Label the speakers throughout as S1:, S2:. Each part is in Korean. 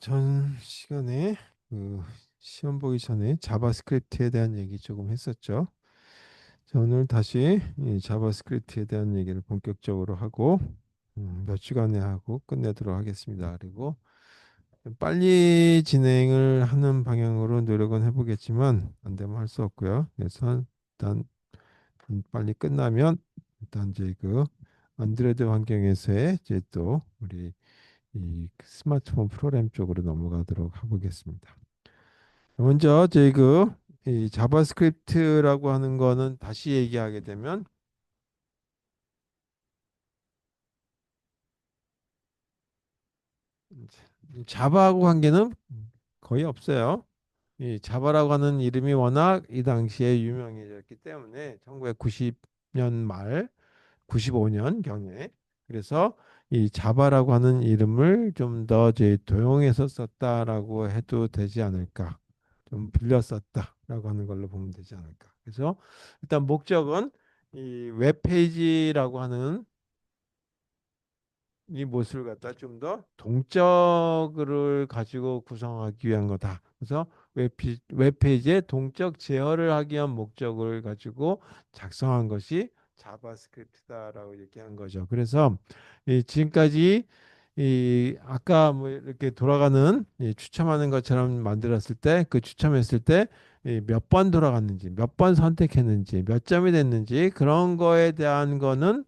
S1: 전 시간에 그 시험 보기 전에 자바스크립트에 대한 얘기 조금 했었죠. 자, 오늘 다시 이 자바스크립트에 대한 얘기를 본격적으로 하고 몇 주간에 하고 끝내도록 하겠습니다. 그리고 좀 빨리 진행을 하는 방향으로 노력은 해보겠지만 안 되면 할 수 없고요. 그래서 일단 빨리 끝나면 일단 이제 그 안드로이드 환경에서의 이제 또 우리 이 스마트폰 프로그램 쪽으로 넘어가도록 해보겠습니다. 먼저 저희 이 자바스크립트라고 하는 거는 다시 얘기하게 되면 자바하고 관계는 거의 없어요. 이 자바라고 하는 이름이 워낙 이 당시에 유명해졌기 때문에 1990년 말 95년 경에 그래서 이 자바라고 하는 이름을 좀 더 제 도용해서 썼다라고 해도 되지 않을까. 좀 빌려 썼다라고 하는 걸로 보면 되지 않을까. 그래서 일단 목적은 이 웹페이지라고 하는 이 모습을 갖다 좀 더 동적을 가지고 구성하기 위한 거다. 그래서 웹페이지에 동적 제어를 하기 위한 목적을 가지고 작성한 것이 자바스크립트다라고 얘기한 거죠. 그래서 이 지금까지 이 아까 뭐 이렇게 돌아가는 이 추첨하는 것처럼 만들었을 때 그 추첨했을 때 몇 번 돌아갔는지 몇 번 선택했는지 몇 점이 됐는지 그런 거에 대한 거는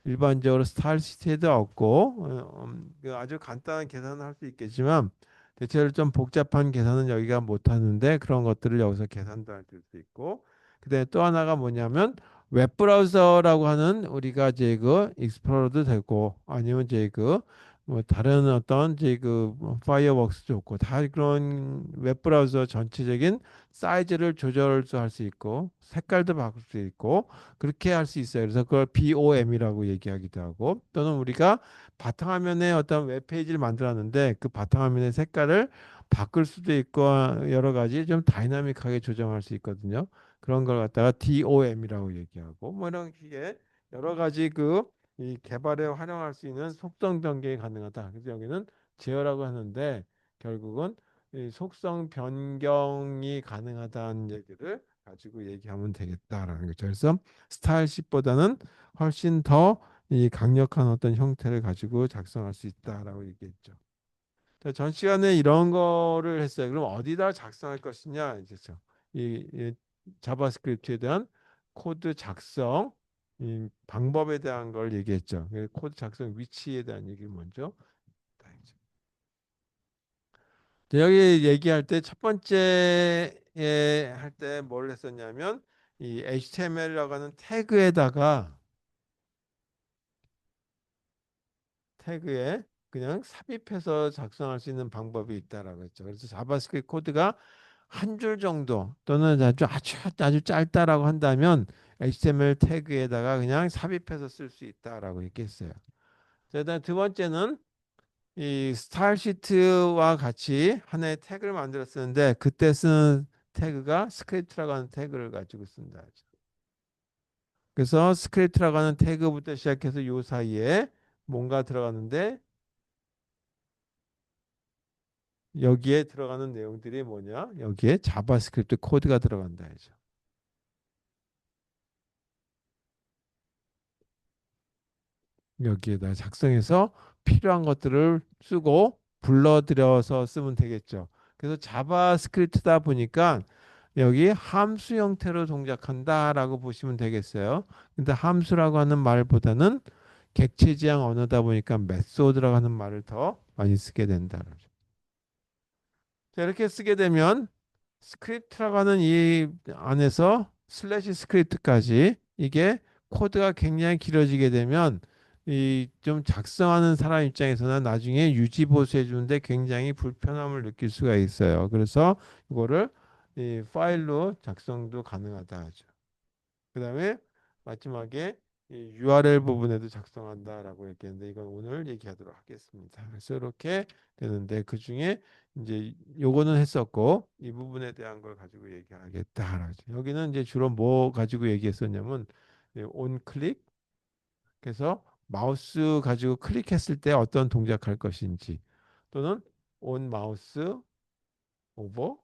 S1: 일반적으로 스타일 시트에도 없고 그 아주 간단한 계산을 할 수 있겠지만 대체로 좀 복잡한 계산은 여기가 못하는데 그런 것들을 여기서 계산도 할 수 있고 그다음에 또 하나가 뭐냐면 웹브라우저라고 하는 우리가 이제 그 익스플로러도 되고 아니면 이제 그 뭐 다른 어떤 이제 그 파이어웍스 좋고 다 그런 웹브라우저 전체적인 사이즈를 조절도 할 수 있고 색깔도 바꿀 수 있고 그렇게 할 수 있어요. 그래서 그걸 BOM이라고 얘기하기도 하고 또는 우리가 바탕화면에 어떤 웹페이지를 만들었는데 그 바탕화면의 색깔을 바꿀 수도 있고 여러 가지 좀 다이나믹하게 조정할 수 있거든요. 그런 걸 갖다가 DOM이라고 얘기하고 뭐 이런 식의 여러 가지 이 개발에 활용할 수 있는 속성 변경이 가능하다. 그래서 여기는 제어라고 하는데 결국은 이 속성 변경이 가능하다는 얘기를 가지고 얘기하면 되겠다라는 거죠. 그래서 스타일십보다는 훨씬 더 이 강력한 어떤 형태를 가지고 작성할 수 있다라고 얘기했죠. 자, 전 시간에 이런 거를 했어요. 그럼 어디다 작성할 것이냐 이제죠. 이 자바스크립트에 대한 코드 작성 이 방법에 대한 걸 얘기했죠. 코드 작성 위치에 대한 얘기 먼저. 여기 얘기할 때 첫 번째 할 때 뭘 했었냐면 이 HTML이라고 하는 태그에 그냥 삽입해서 작성할 수 있는 방법이 있다라고 했죠. 그래서 자바스크립트 코드가 한 줄 정도 또는 아주 짧다라고 한다면 HTML 태그에다가 그냥 삽입해서 쓸 수 있다라고 얘기했어요. 자, 일단 두 번째는 이 스타일 시트와 같이 하나의 태그를 만들었었는데 그때 쓰는 태그가 스크립트라고 하는 태그를 가지고 쓴다. 그래서 스크립트라고 하는 태그부터 시작해서 요 사이에 뭔가 들어가는데 여기에 들어가는 내용들이 뭐냐? 여기에 자바스크립트 코드가 들어간다 해죠. 여기에다 작성해서 필요한 것들을 쓰고 불러들여서 쓰면 되겠죠. 그래서 자바스크립트다 보니까 여기 함수 형태로 동작한다라고 보시면 되겠어요. 근데 함수라고 하는 말보다는 객체지향 언어다 보니까 메소드라고 하는 말을 더 많이 쓰게 된다. 자, 이렇게 쓰게 되면 스크립트라고 하는 이 안에서 슬래시 스크립트까지 이게 코드가 굉장히 길어지게 되면 이 좀 작성하는 사람 입장에서는 나중에 유지 보수해 주는데 굉장히 불편함을 느낄 수가 있어요. 그래서 이거를 이 파일로 작성도 가능하다 하죠. 그다음에 마지막에 이 URL 부분에도 작성한다라고 얘기했는데 이건 오늘 얘기하도록 하겠습니다. 그래서 이렇게 되는데 그 중에 이제 요거는 했었고 이 부분에 대한 걸 가지고 얘기하겠다. 여기는 이제 주로 뭐 가지고 얘기했었냐면 온 클릭 그래서 마우스 가지고 클릭했을 때 어떤 동작할 것인지 또는 on 마우스 오버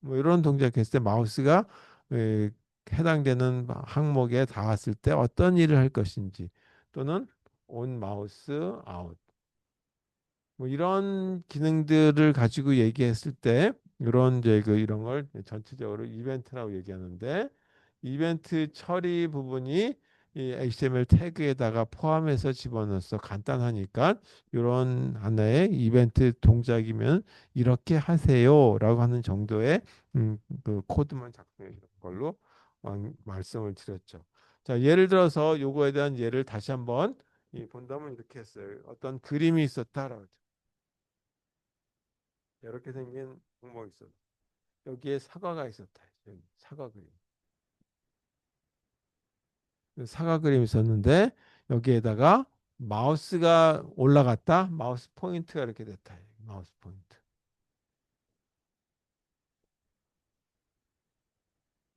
S1: 뭐 이런 동작했을 때 마우스가 에, 해당되는 항목에 닿았을 때 어떤 일을 할 것인지 또는 on 마우스 아웃 뭐 이런 기능들을 가지고 얘기했을 때 이런 이제 그 이런 걸 전체적으로 이벤트라고 얘기하는데 이벤트 처리 부분이 이 HTML 태그에다가 포함해서 집어넣어서 간단하니까 이런 하나의 이벤트 동작이면 이렇게 하세요라고 하는 정도의 그 코드만 작성해 주는 걸로 말씀을 드렸죠. 자, 예를 들어서 요거에 대한 예를 다시 한번 본다면 이렇게 했어요. 어떤 그림이 있었다라고 이렇게 생긴 공목이 있었다. 여기에 사과가 있었다. 여기 사과 그림. 그 사과 그림이 있었는데 여기에다가 마우스가 올라갔다. 마우스 포인트가 이렇게 됐다. 마우스 포인트.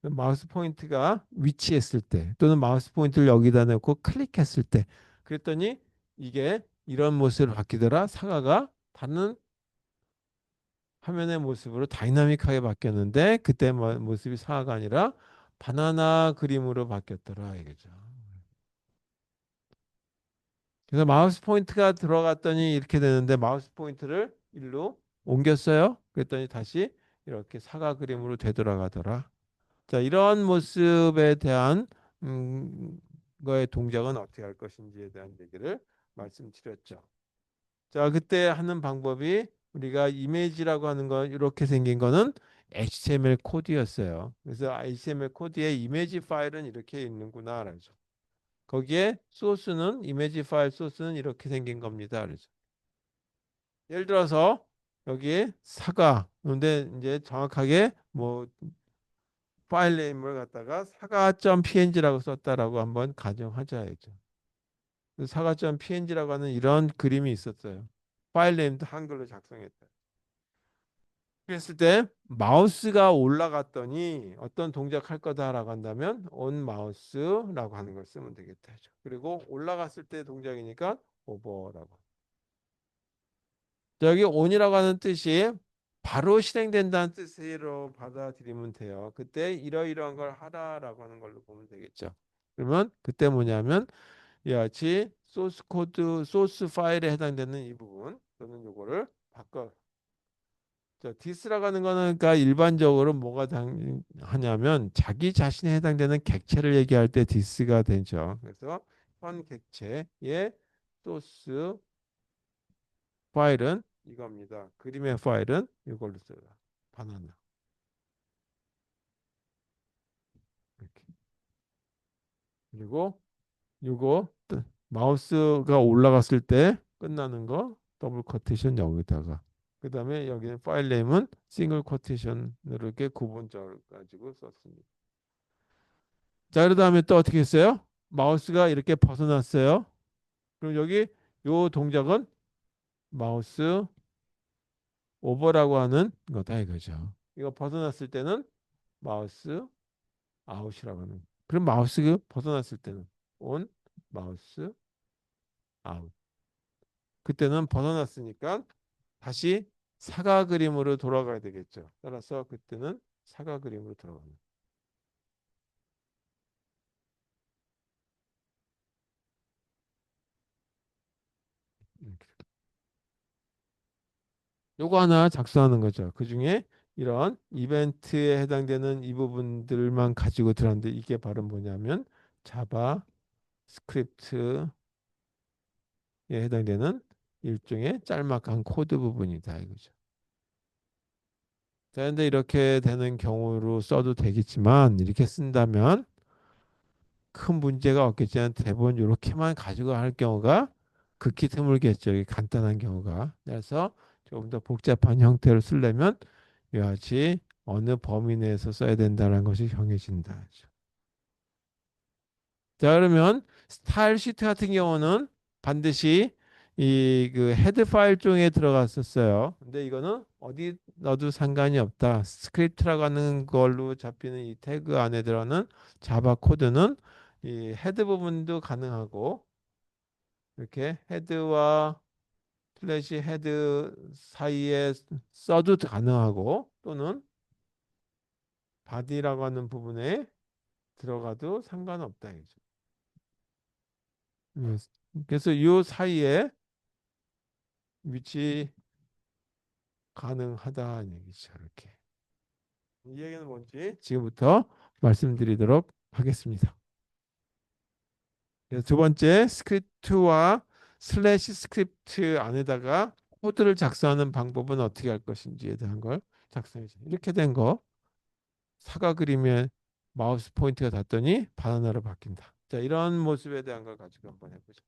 S1: 그 마우스 포인트가 위치했을 때 또는 마우스 포인트를 여기다 놓고 클릭했을 때 그랬더니 이게 이런 모습으로 바뀌더라. 사과가 다른 화면의 모습으로 다이나믹하게 바뀌었는데 그때 모습이 사과가 아니라 바나나 그림으로 바뀌었더라 이거죠. 그래서 마우스 포인트가 들어갔더니 이렇게 되는데 마우스 포인트를 일로 옮겼어요. 그랬더니 다시 이렇게 사과 그림으로 되돌아가더라. 자, 이런 모습에 대한 거의 동작은 어떻게 할 것인지에 대한 얘기를 말씀드렸죠. 자, 그때 하는 방법이 우리가 이미지라고 하는 건 이렇게 생긴 거는 HTML 코드였어요. 그래서 HTML 코드에 이미지 파일은 이렇게 있는구나. 그래서 거기에 소스는 이미지 파일 소스는 이렇게 생긴 겁니다. 그래서 예를 들어서 여기에 사과. 그런데 이제 정확하게 뭐 파일 네임을 갖다가 사과.png라고 썼다라고 한번 가정하자야죠. 사과.png라고 하는 이런 그림이 있었어요. 파일 네임도 한글로 작성했다. 그랬을 때 마우스가 올라갔더니 어떤 동작할 거다라고 한다면 on 마우스라고 하는 걸 쓰면 되겠다. 그리고 올라갔을 때 동작이니까 오버라고. 여기 on이라고 하는 뜻이 바로 실행된다는 뜻으로 받아들이면 돼요. 그때 이러이러한 걸 하라라고 하는 걸로 보면 되겠죠. 그러면 그때 뭐냐면 이와 같이 소스 코드, 소스 파일에 해당되는 이 부분 또는 요거를 바꿔. 자, 디스라고 하는 거는 그러니까 일반적으로 뭐가 하냐면 자기 자신에 해당되는 객체를 얘기할 때 디스가 되죠. 그래서 현 객체의 소스 파일은 이겁니다. 그림의 파일은 이걸로 써요. 바나나. 이렇게. 그리고 이거 마우스가 올라갔을 때 끝나는 거 더블 커테이션 여기다가 그다음에 여기는 파일 네임은 싱글 커테이션으로 이렇게 구분절 가지고 썼습니다. 자, 그 다음에 또 어떻게 했어요? 마우스가 이렇게 벗어났어요. 그럼 여기 요 동작은 마우스 오버라고 하는 거다 이거죠. 이거 벗어났을 때는 마우스 아웃이라고 하는. 그럼 마우스가 벗어났을 때는 온 마우스 아웃. 그때는 벗어났으니까 다시 사과 그림으로 돌아가야 되겠죠. 따라서 그때는 사과 그림으로 돌아가는. 요거 하나 작성하는 거죠. 그 중에 이런 이벤트에 해당되는 이 부분들만 가지고 들었는데 이게 바로 뭐냐면 자바 스크립트에 해당되는 일종의 짤막한 코드 부분이다 이거죠. 자, 근데 이렇게 되는 경우로 써도 되겠지만 이렇게 쓴다면 큰 문제가 없겠지만 대부분 이렇게만 가지고 할 경우가 극히 드물겠죠. 이 간단한 경우가. 그래서 조금 더 복잡한 형태로 쓰려면 이와 같이 어느 범위 내에서 써야 된다는 것이 정해진다. 자, 그러면 스타일 시트 같은 경우는 반드시 이 그 헤드 파일 쪽에 들어갔었어요. 근데 이거는 어디 넣어도 상관이 없다. 스크립트라고 하는 걸로 잡히는 이 태그 안에 들어가는 자바 코드는 이 헤드 부분도 가능하고 이렇게 헤드와 슬래시 헤드 사이에 써도 가능하고 또는 바디라고 하는 부분에 들어가도 상관없다 이죠. 음, 그래서 이 사이에 위치 가능하다는 얘기죠. 이렇게. 이 얘기는 뭔지 지금부터 말씀드리도록 하겠습니다. 그래서 두 번째 스크립트와 슬래시 스크립트 안에다가 코드를 작성하는 방법은 어떻게 할 것인지에 대한 걸 작성해줘. 이렇게 된 거 사과 그림에 마우스 포인트가 닿더니 바나나로 바뀐다. 자, 이런 모습에 대한 걸 가지고 한번 해보죠.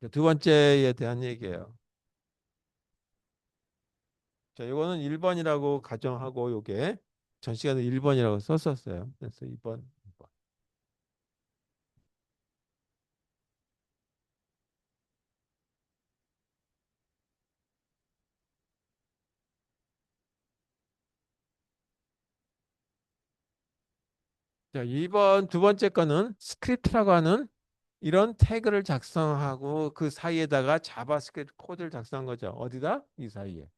S1: 자, 두 번째에 대한 얘기예요. 자, 이거는 1번이라고 가정하고 요게 전 시간에 1번이라고 썼었어요. 그래서 2번. 자, 2번 두 번째 거는 스크립트라고 하는 이런 태그를 작성하고 그 사이에다가 자바스크립트 코드를 작성한 거죠. 어디다? 이 사이에.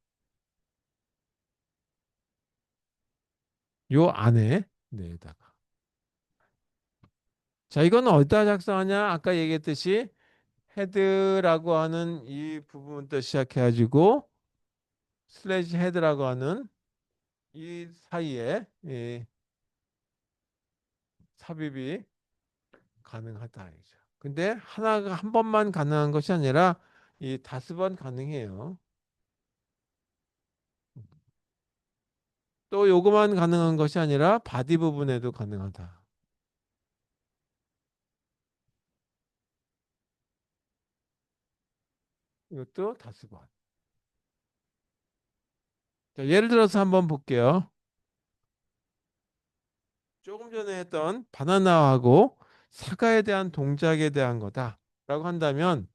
S1: 요 안에 내다가. 자, 이건 어디다 작성하냐? 아까 얘기했듯이 헤드라고 하는 이 부분부터 시작해가지고 슬래시 헤드라고 하는 이 사이에 이 삽입이 가능하다 이죠. 근데 하나가 한 번만 가능한 것이 아니라 이 다섯 번 가능해요. 또 요거만 가능한 것이 아니라 바디 부분에도 가능하다. 이것도 다섯 번. 자, 예를 들어서 한번 볼게요. 조금 전에 했던 바나나하고 사과에 대한 동작에 대한 거다라고 한다면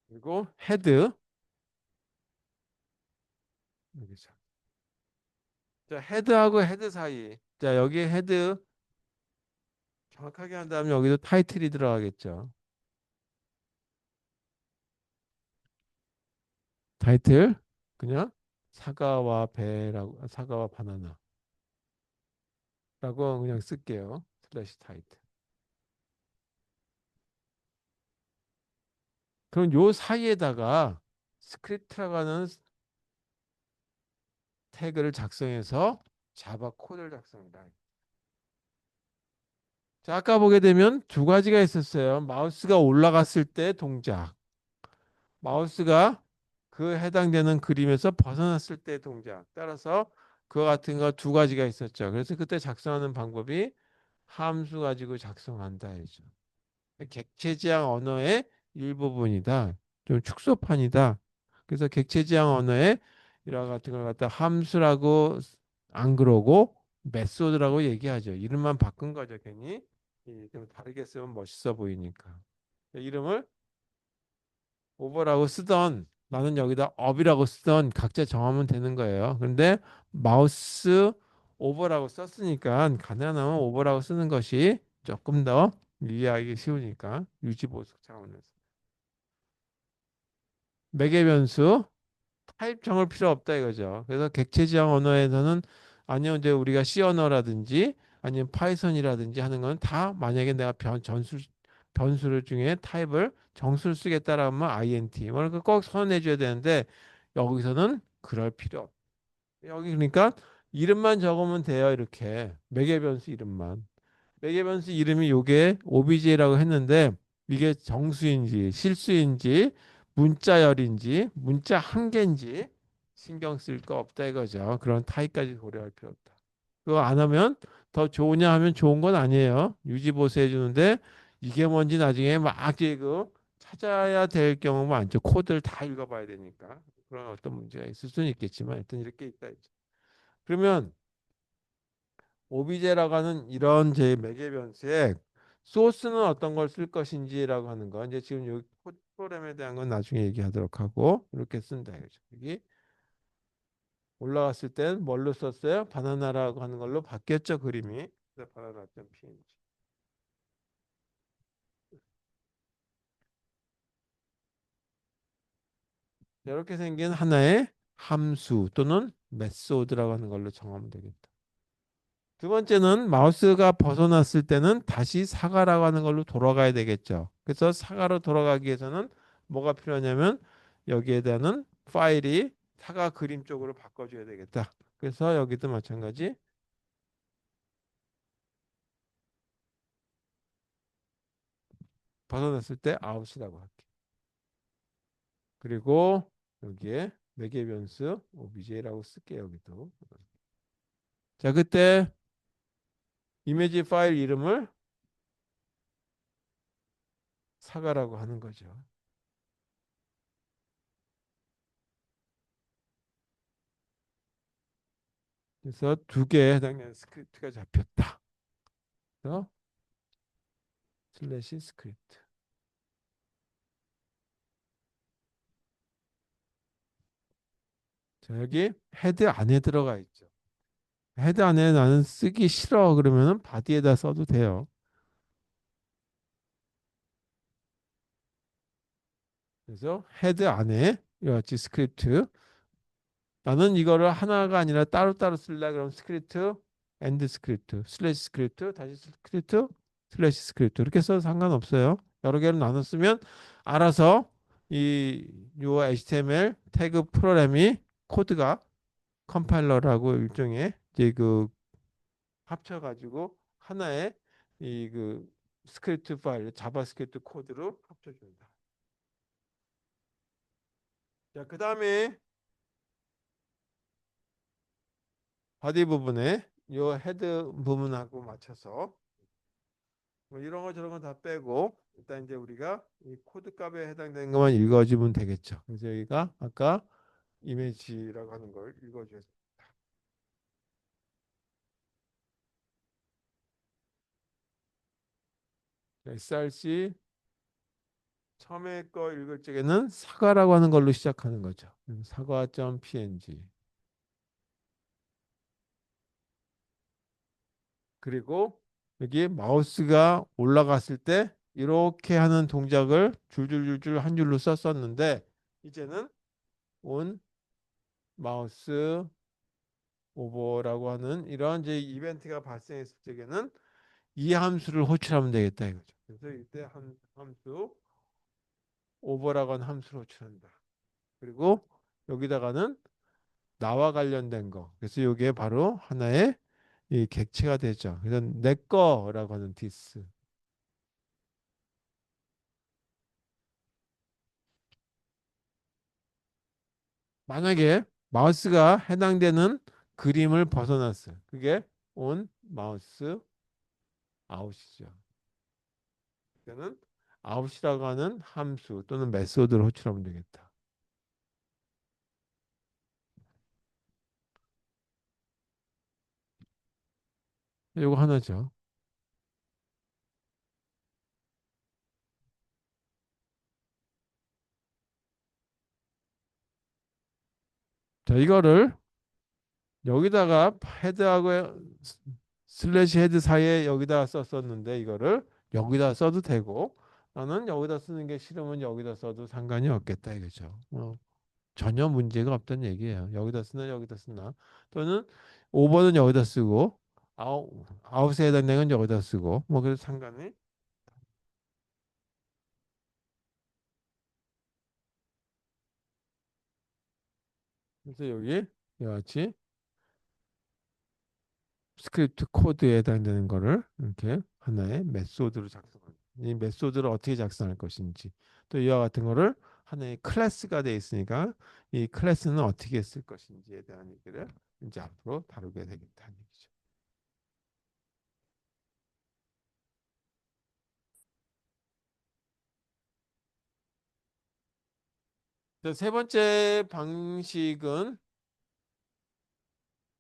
S1: 그리고 헤드 여기서 자 헤드하고 헤드 사이 자 여기 헤드 정확하게 한다면 여기도 타이틀이 들어가겠죠. 타이틀 그냥 사과와 배라고 사과와 바나나라고 그냥 쓸게요. 슬래시 타이틀. 그럼 요 사이에다가 스크립트라고 하는 태그를 작성해서 자바 코드를 작성한다. 자, 아까 보게 되면 두 가지가 있었어요. 마우스가 올라갔을 때 동작, 마우스가 그 해당되는 그림에서 벗어났을 때 동작. 따라서 그와 같은 거 두 가지가 있었죠. 그래서 그때 작성하는 방법이 함수 가지고 작성한다 했죠. 객체지향 언어의 일부분이다. 좀 축소판이다. 그래서 객체지향 언어의 이와 같은 걸 갖다 함수라고 안 그러고 메소드라고 얘기하죠. 이름만 바꾼 거죠, 괜히. 좀 다르게 쓰면 멋있어 보이니까. 이름을 오버라고 쓰던 나는 여기다 업이라고 쓰던 각자 정하면 되는 거예요. 그런데 마우스 오버라고 썼으니까 가능하면 오버라고 쓰는 것이 조금 더 이해하기 쉬우니까 유지 보수 차원에서. 매개 변수 타입 정할 필요 없다 이거죠. 그래서 객체 지향 언어에서는 아니면 이제 우리가 C 언어라든지 아니면 파이썬이라든지 하는 건 다 만약에 내가 변수를 중에 타입을 정수를 쓰겠다라고 하면 int 뭐 이렇게 꼭 선언해 줘야 되는데 여기서는 그럴 필요 없. 여기 그러니까 이름만 적으면 돼요. 이렇게 매개 변수 이름만. 매개 변수 이름이 요게 OBJ라고 했는데 이게 정수인지 실수인지 문자열인지 문자 한 개인지 신경 쓸 거 없다 이거죠. 그런 타입까지 고려할 필요 없다. 그거 안 하면 더 좋으냐 하면 좋은 건 아니에요. 유지 보수해 주는데 이게 뭔지 나중에 막 그 찾아야 될 경우 많죠. 코드를 다 읽어봐야 되니까 그런 어떤 문제가 있을 수는 있겠지만 일단 이렇게 있다. 그러면 오비제라고 하는 이런 제 매개 변수에 소스는 어떤 걸 쓸 것인지라고 하는 거. 이제 지금 요 프로그램에 대한 건 나중에 얘기하도록 하고 이렇게 쓴다 이거죠. 여기 올라갔을 땐 뭘로 썼어요? 바나나라고 하는 걸로 바뀌었죠, 그림이. 그래서 바나나.png. 이렇게 생긴 하나의 함수 또는 메소드라고 하는 걸로 정하면 되겠다. 두 번째는 마우스가 벗어났을 때는 다시 사과라고 하는 걸로 돌아가야 되겠죠. 그래서 사과로 돌아가기 위해서는 뭐가 필요하냐면 여기에 대한 파일이 사과 그림 쪽으로 바꿔줘야 되겠다. 그래서 여기도 마찬가지 벗어났을 때 아웃이라고 할게. 그리고 여기에 매개 변수 obj라고 쓸게요. 여기도. 자, 그때 이미지 파일 이름을 사과라고 하는 거죠. 그래서 두 개에 해당되는 스크립트가 잡혔다. 그래서 슬래시 스크립트. 자, 여기 헤드 안에 들어가 있죠. 헤드 안에 나는 쓰기 싫어 그러면은 바디에다 써도 돼요. 그래서 헤드 안에 이와 같이 스크립트 나는 이거를 하나가 아니라 따로따로 쓸래 그럼 스크립트 엔드 스크립트 슬래시 스크립트 다시 스크립트 슬래시 스크립트 이렇게 써도 상관없어요. 여러 개로 나눠 쓰면 알아서 요 HTML 태그 프로그램이 코드가 컴파일러라고 일종의 이제 그 합쳐가지고 하나의 이 그 스크립트 파일 자바스크립트 코드로 합쳐준다. 자, 그 다음에 바디 부분에 요 헤드 부분하고 맞춰서 뭐 이런 거 저런 거 다 빼고 일단 이제 우리가 이 코드 값에 해당되는 것만 읽어주면 되겠죠. 그래서 여기가 아까 이미지라고 하는 걸 읽어줘야 src 처음에 거 읽을 적에는 사과라고 하는 걸로 시작하는 거죠. 사과.png 그리고 여기 마우스가 올라갔을 때 이렇게 하는 동작을 줄줄줄줄 한 줄로 썼었는데 이제는 온 마우스 오버라고 하는 이런 이제 이벤트가 발생했을 적에는 이 함수를 호출하면 되겠다 이거죠. 그래서 이때 한 함수 오버라고 하는 함수를 호출한다. 그리고 여기다가는 나와 관련된 거. 그래서 이게 바로 하나의 이 객체가 되죠. 그래서 내 거라고 하는 디스. 만약에 마우스가 해당되는 그림을 벗어났어요. 그게 온 마우스 아웃이죠. 그는 아웃이라고 하는 함수 또는 메소드를 호출하면 되겠다. 이거 하나죠. 자, 이거를 여기다가 헤드하고 슬래시 헤드 사이에 여기다 썼었는데 이거를 여기다 써도 되고 나는 여기다 쓰는 게 싫으면 여기다 써도 상관이 없겠다 이거죠. 전혀 문제가 없다는 얘기예요. 여기다 쓰나 여기다 쓰나 또는 5번은 여기다 쓰고 아웃에 해당되는 건 여기다 쓰고 뭐 그래서 상관이 그래서 여기 이와 같이 스크립트 코드에 해당되는 거를 이렇게 하나의 메소드로 작성합니다. 이 메소드를 어떻게 작성할 것인지 또 이와 같은 거를 하나의 클래스가 되어 있으니까 이 클래스는 어떻게 쓸 것인지에 대한 얘기를 이제 앞으로 다루게 되겠다는 얘기죠. 세 번째 방식은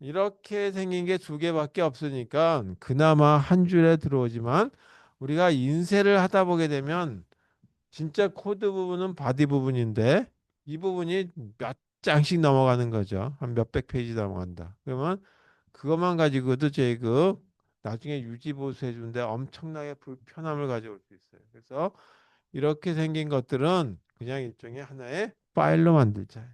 S1: 이렇게 생긴 게 두 개밖에 없으니까 그나마 한 줄에 들어오지만 우리가 인쇄를 하다 보게 되면 진짜 코드 부분은 바디 부분인데 이 부분이 몇 장씩 넘어가는 거죠. 한 몇백 페이지 넘어간다. 그러면 그것만 가지고도 저희 그 나중에 유지 보수해 주는데 엄청나게 불편함을 가져올 수 있어요. 그래서 이렇게 생긴 것들은 그냥 일종의 하나의 파일로 만들자.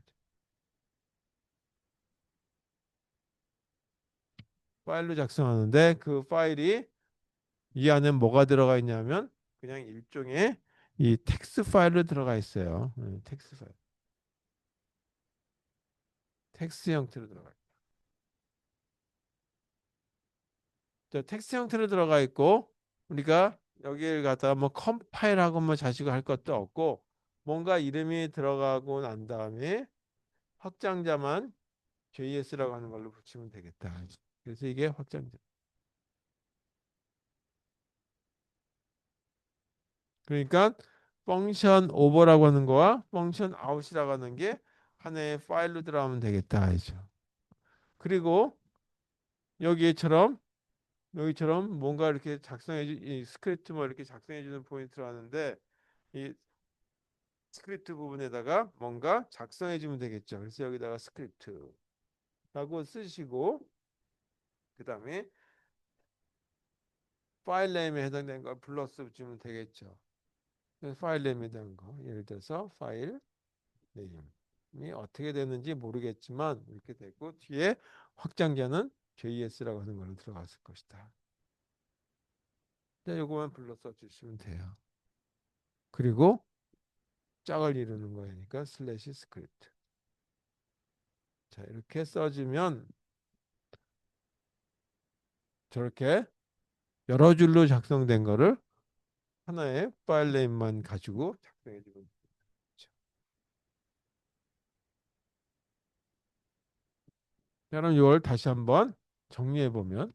S1: 파일로 작성하는데 그 파일이 이 안에 뭐가 들어가 있냐면 그냥 일종의 이 텍스트 파일로 들어가 있어요. 텍스트 파일. 텍스트 형태로 들어가 있고. 자, 텍스트 형태로 들어가 있고 우리가 여기를 갖다가 뭐 컴파일하고 뭐 자식을 할 것도 없고 뭔가 이름이 들어가고 난 다음에 확장자만 JS라고 하는 걸로 붙이면 되겠다. 그래서 이게 확장자. 그러니까 펑션 오버라고 하는 거와 펑션 아웃이라고 하는 게 하나의 파일로 들어가면 되겠다 하죠. 그리고 여기처럼 여기처럼 뭔가 이렇게 이 스크립트 뭐 이렇게 작성해 주는 포인트로 하는데 이 스크립트 부분에다가 뭔가 작성해 주면 되겠죠. 그래서 여기다가 스크립트라고 쓰시고 그다음에 파일 네임에 해당되는 걸 플러스 주면 되겠죠. 그래서 파일 네임에 해당하는 거 예를 들어서 파일 네임이 어떻게 되는지 모르겠지만 이렇게 되고 뒤에 확장자는 JS라고 하는 걸로 들어갔을 것이다. 자, 요거만 불러써 주시면 돼요. 그리고 짝을 이루는 거니까 슬래시 스크립트. 자, 이렇게 써주면 저렇게 여러 줄로 작성된 거를 하나의 파일 네임만 가지고 작성해 주면 되죠. 자, 그럼 이걸 다시 한번 정리해 보면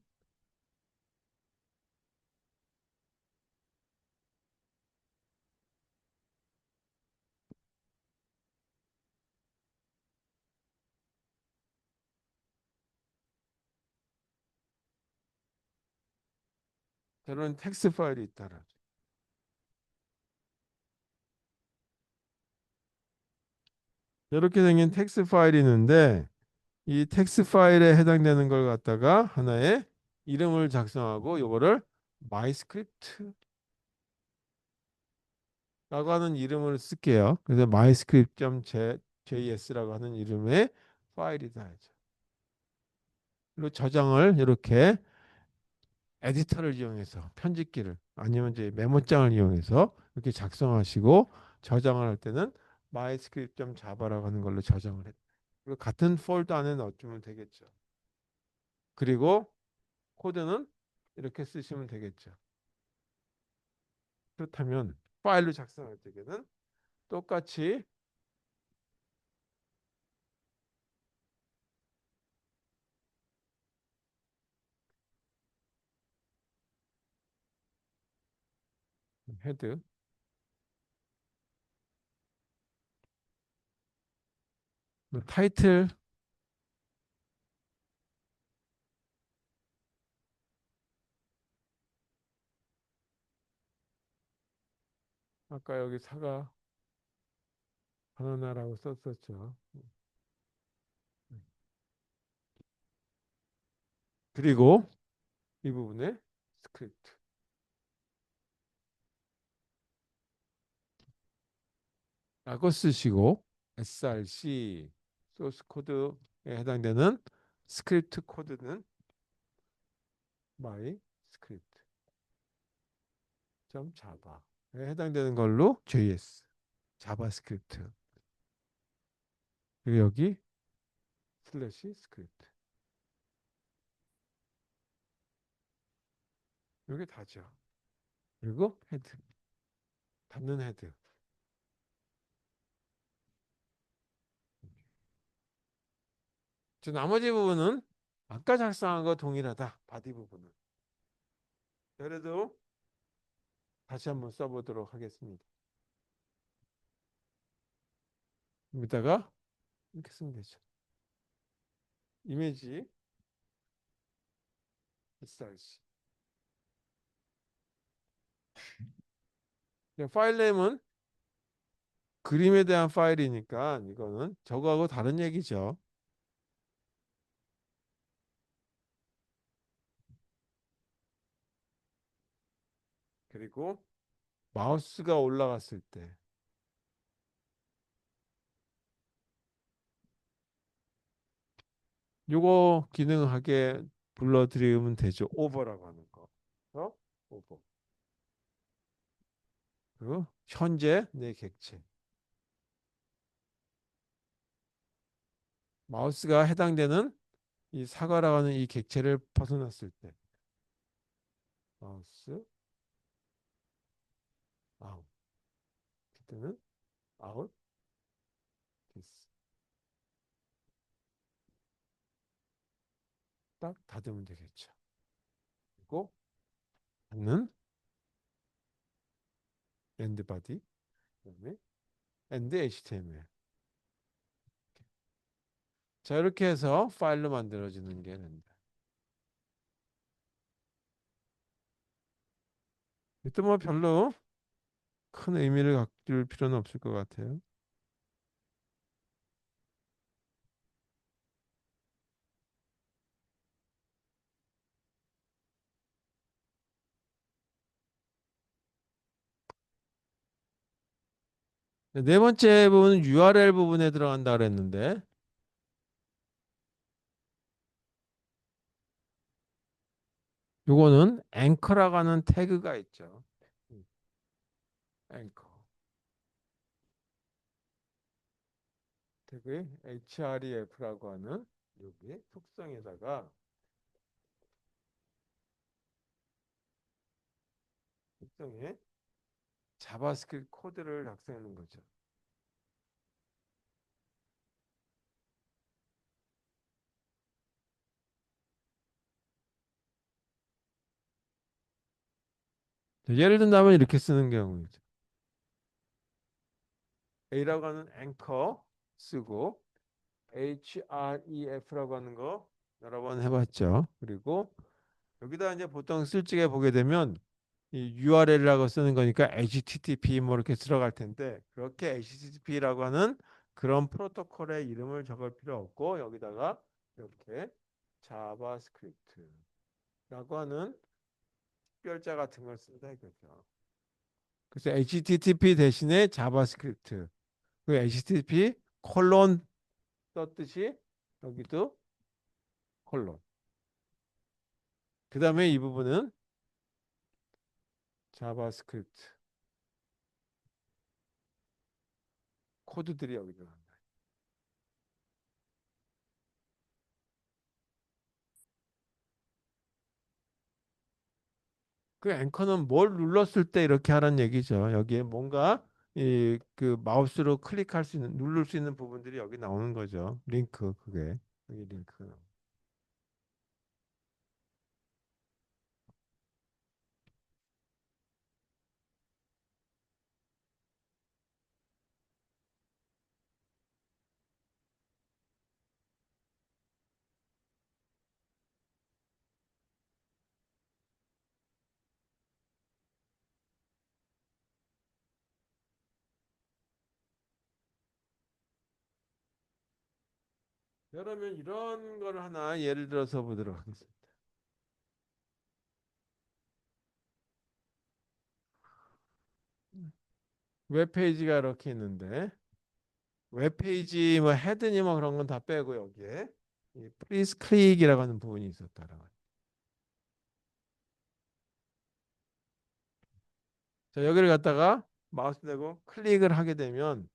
S1: 저런 텍스트 파일이 있다라. 이렇게 생긴 텍스트 파일이 있는데 이 텍스트 파일에 해당되는 걸 갖다가 하나의 이름을 작성하고 요거를 마이스크립트라고 하는 이름을 쓸게요. 그래서 myscript.js라고 하는 이름의 파일이다. 그리고 저장을 이렇게 에디터를 이용해서 편집기를 아니면 이제 메모장을 이용해서 이렇게 작성하시고 저장을 할 때는 myscript.java라고 하는 걸로 저장을 해. 그리고 같은 폴더 안에 넣어주면 되겠죠. 그리고 코드는 이렇게 쓰시면 되겠죠. 그렇다면 파일로 작성할 때에는 똑같이 헤드, 뭐 타이틀, 아까 여기 사과 바나나라고 썼었죠. 그리고 이 부분에 스크립트라고 쓰시고 src 소스 코드에 해당되는 스크립트 코드는 my script.java에 해당되는 걸로 JS, 자바스크립트. 그리고 여기 슬래시 스크립트. 이게 다죠. 그리고 헤드, 닫는 헤드. 나머지 부분은 아까 작성한 거 동일하다. 바디 부분은. 그래도 다시 한번 써보도록 하겠습니다. 여기다가 이렇게 쓰면 되죠. 이미지 src 파일 네임은 그림에 대한 파일이니까 이거는 저거하고 다른 얘기죠. 그리고 마우스가 올라갔을 때 요거 기능하게 불러드리면 되죠. 오버라고 하는 거. 어? 오버. 그리고 현재 내 객체. 마우스가 해당되는 이 사과라고 하는 이 객체를 벗어났을 때 마우스 아웃. 그때는 아웃 디스. 딱 닫으면 되겠죠. 그리고 닫는 엔드 바디 그다음에 엔드 HTML. 자, 이렇게 해서 파일로 만들어지는 게 된다. 이때 뭐 별로 큰 의미를 갖을 필요는 없을 것 같아요. 네 번째 부분은 URL 부분에 들어간다 그랬는데 요거는 앵커라고 하는 태그가 있죠. 앵커 태그의 href라고 하는 여기 속성에다가 속성에 자바스크립트 코드를 작성하는 거죠. 예를 든다면 이렇게 쓰는 경우이죠. A라고 하는 앵커 쓰고 href라고 하는 거 여러 번 해봤죠. 그리고 여기다 이제 보통 실직에 보게 되면 이 URL이라고 쓰는 거니까 HTTP 뭐 이렇게 들어갈 텐데 그렇게 HTTP라고 하는 그런 프로토콜의 이름을 적을 필요 없고 여기다가 이렇게 자바스크립트라고 하는 특별자 같은 걸 쓴다 이거죠. 그래서 HTTP 대신에 자바스크립트 그 HTTP 콜론 썼듯이 여기도 콜론. 그 다음에 이 부분은 자바스크립트 코드들이 여기 들어간다. 그 앵커는 뭘 눌렀을 때 이렇게 하라는 얘기죠. 여기에 뭔가 이 그 마우스로 클릭할 수 있는 누를 수 있는 부분들이 여기 나오는 거죠. 링크 그게 여기 링크. 그러면 이런 걸 하나 예를 들어서 보도록 하겠습니다. 웹페이지가 이렇게 있는데 웹페이지 뭐 헤드니 뭐 그런 건 다 빼고 여기에 이 프리스 클릭이라고 하는 부분이 있었다라고. 자, 여기를 갖다가 마우스 대고 클릭을 하게 되면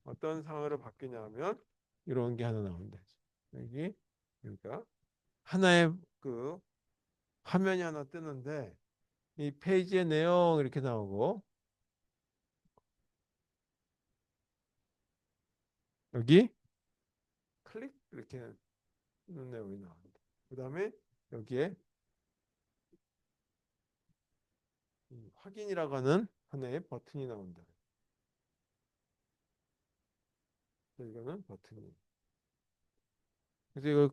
S1: 어떤 상황으로 바뀌냐면 이런 게 하나 나온다. 여기 그러니까 하나의 그 화면이 하나 뜨는데 이 페이지의 내용 이렇게 나오고 여기 클릭 이렇게 하는 내용이 나옵니다. 그 다음에 여기에 확인이라고 하는 하나의 버튼이 나온다. 이거는 버튼이. 그래서 이걸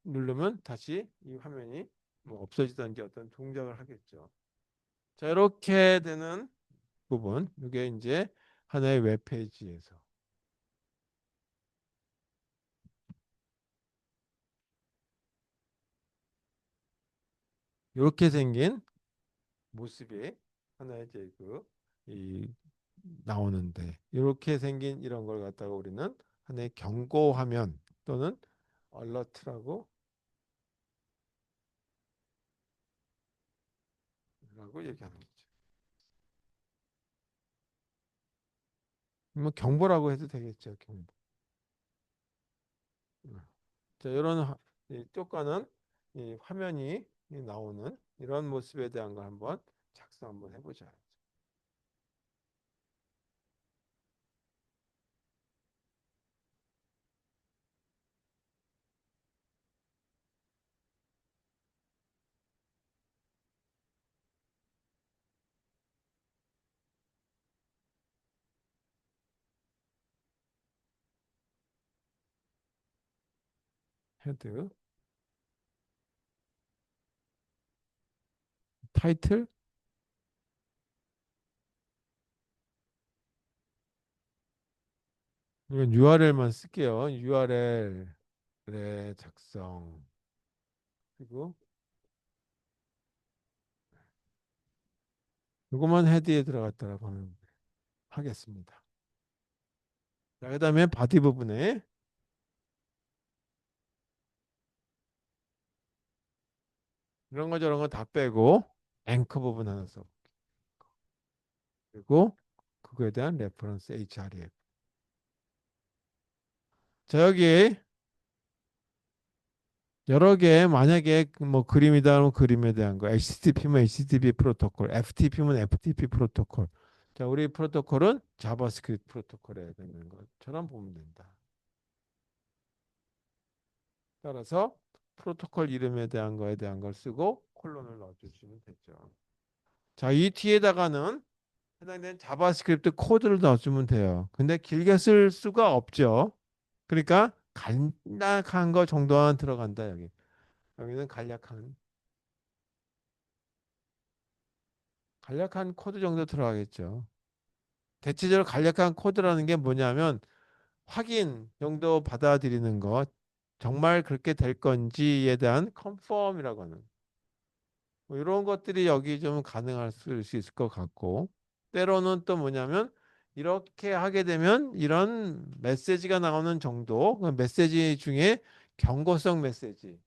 S1: 누르면 다시 이 화면이 뭐 없어지든지 어떤 동작을 하겠죠. 자, 이렇게 되는 부분, 이게 이제 하나의 웹페이지에서 이렇게 생긴 모습이 하나의 이제 이 나오는데 이렇게 생긴 이런 걸 갖다가 우리는 하나의 경고 화면 또는 얼러트라고 얘기하는 거죠. 뭐 경보라고 해도 되겠죠. 경보. 음. 자, 이런 이 효과는 이 화면이 나오는 이런 모습에 대한 걸 한번 작성 한번 해보자. 헤드, 타이틀, 이건 URL만 쓸게요. URL의 작성 그리고 이것만 헤드에 들어갔다라고 하겠습니다. 자, 그다음에 바디 부분에 이런 거 저런 거 다 빼고 앵커 부분 하나 써. 그리고 그거에 대한 레퍼런스 href. 자, 여기 여러 개 만약에 뭐 그림이다 하면 그림에 대한 거, HTTP면 HTTP 프로토콜, FTP면 FTP 프로토콜. 자, 우리 프로토콜은 자바스크립트 프로토콜에 되는 것처럼 보면 된다. 따라서 프로토콜 이름에 대한 거에 대한 걸 쓰고 콜론을 넣어주시면 되죠. 자, 이 뒤에다가는 해당되는 자바스크립트 코드를 넣어주면 돼요. 근데 길게 쓸 수가 없죠. 그러니까 간략한 거 정도만 들어간다 여기. 여기는 간략한 코드 정도 들어가겠죠. 대체적으로 간략한 코드라는 게 뭐냐면 확인 정도 받아들이는 것, 정말 그렇게 될 건지에 대한 컨펌이라고 하는 뭐 이런 것들이 여기 좀 가능할 수 있을 것 같고 때로는 또 뭐냐면 이렇게 하게 되면 이런 메시지가 나오는 정도 그 메시지 중에 경고성 메시지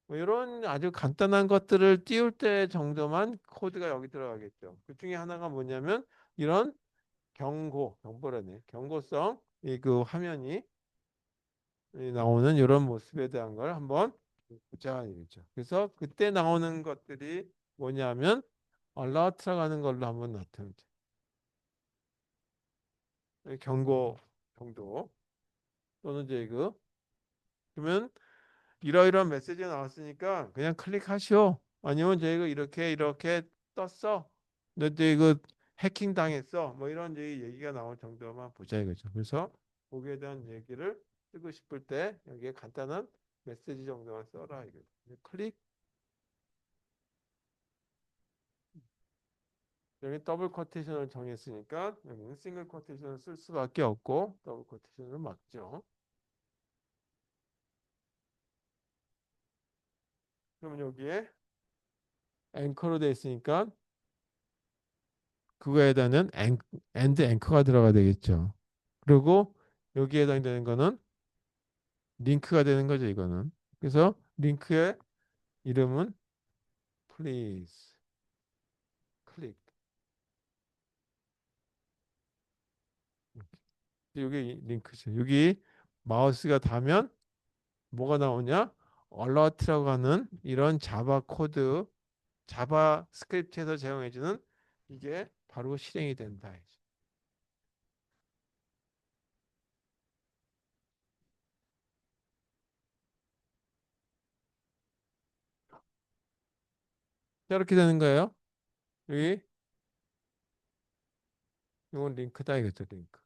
S1: 뭐 이런 아주 간단한 것들을 띄울 때 정도만 코드가 여기 들어가겠죠. 그 중에 하나가 뭐냐면 이런 경보라네. 경고성 이 그 화면이 나오는 이런 모습에 대한 걸 한번 보자 이거죠. 그래서 그때 나오는 것들이 뭐냐면 알라트라고 하는 걸로 한번 나타내죠. 경고 정도 또는 이제 그러면 이러이러한 메시지가 나왔으니까 그냥 클릭하시오. 아니면 저희가 이렇게 떴어. 근데 이거 해킹 당했어. 뭐 이런 이제 얘기가 나올 정도만 보자 이거죠. 그래서 거기에 대한 얘기를 쓰고 싶을 때 여기에 간단한 메시지 정도만 써라 이거. 클릭 여기 더블 코테이션을 정했으니까 여기는 싱글 코테이션을 쓸 수밖에 없고 더블 코테이션을 막죠. 그러면 여기에 앵커로 되어 있으니까 그거에 해당하는 엔드 앵커가 들어가야 되겠죠. 그리고 여기에 해당되는 거는 링크가 되는 거죠, 이거는. 그래서 링크의 이름은 please click. 여기 링크죠. 여기 마우스가 닿으면 뭐가 나오냐? alert라고 하는 이런 자바 코드, 자바 스크립트에서 제공해주는 이게 바로 실행이 된다. 자, 이렇게 되는 거예요. 여기 이건 링크다 이거죠, 링크.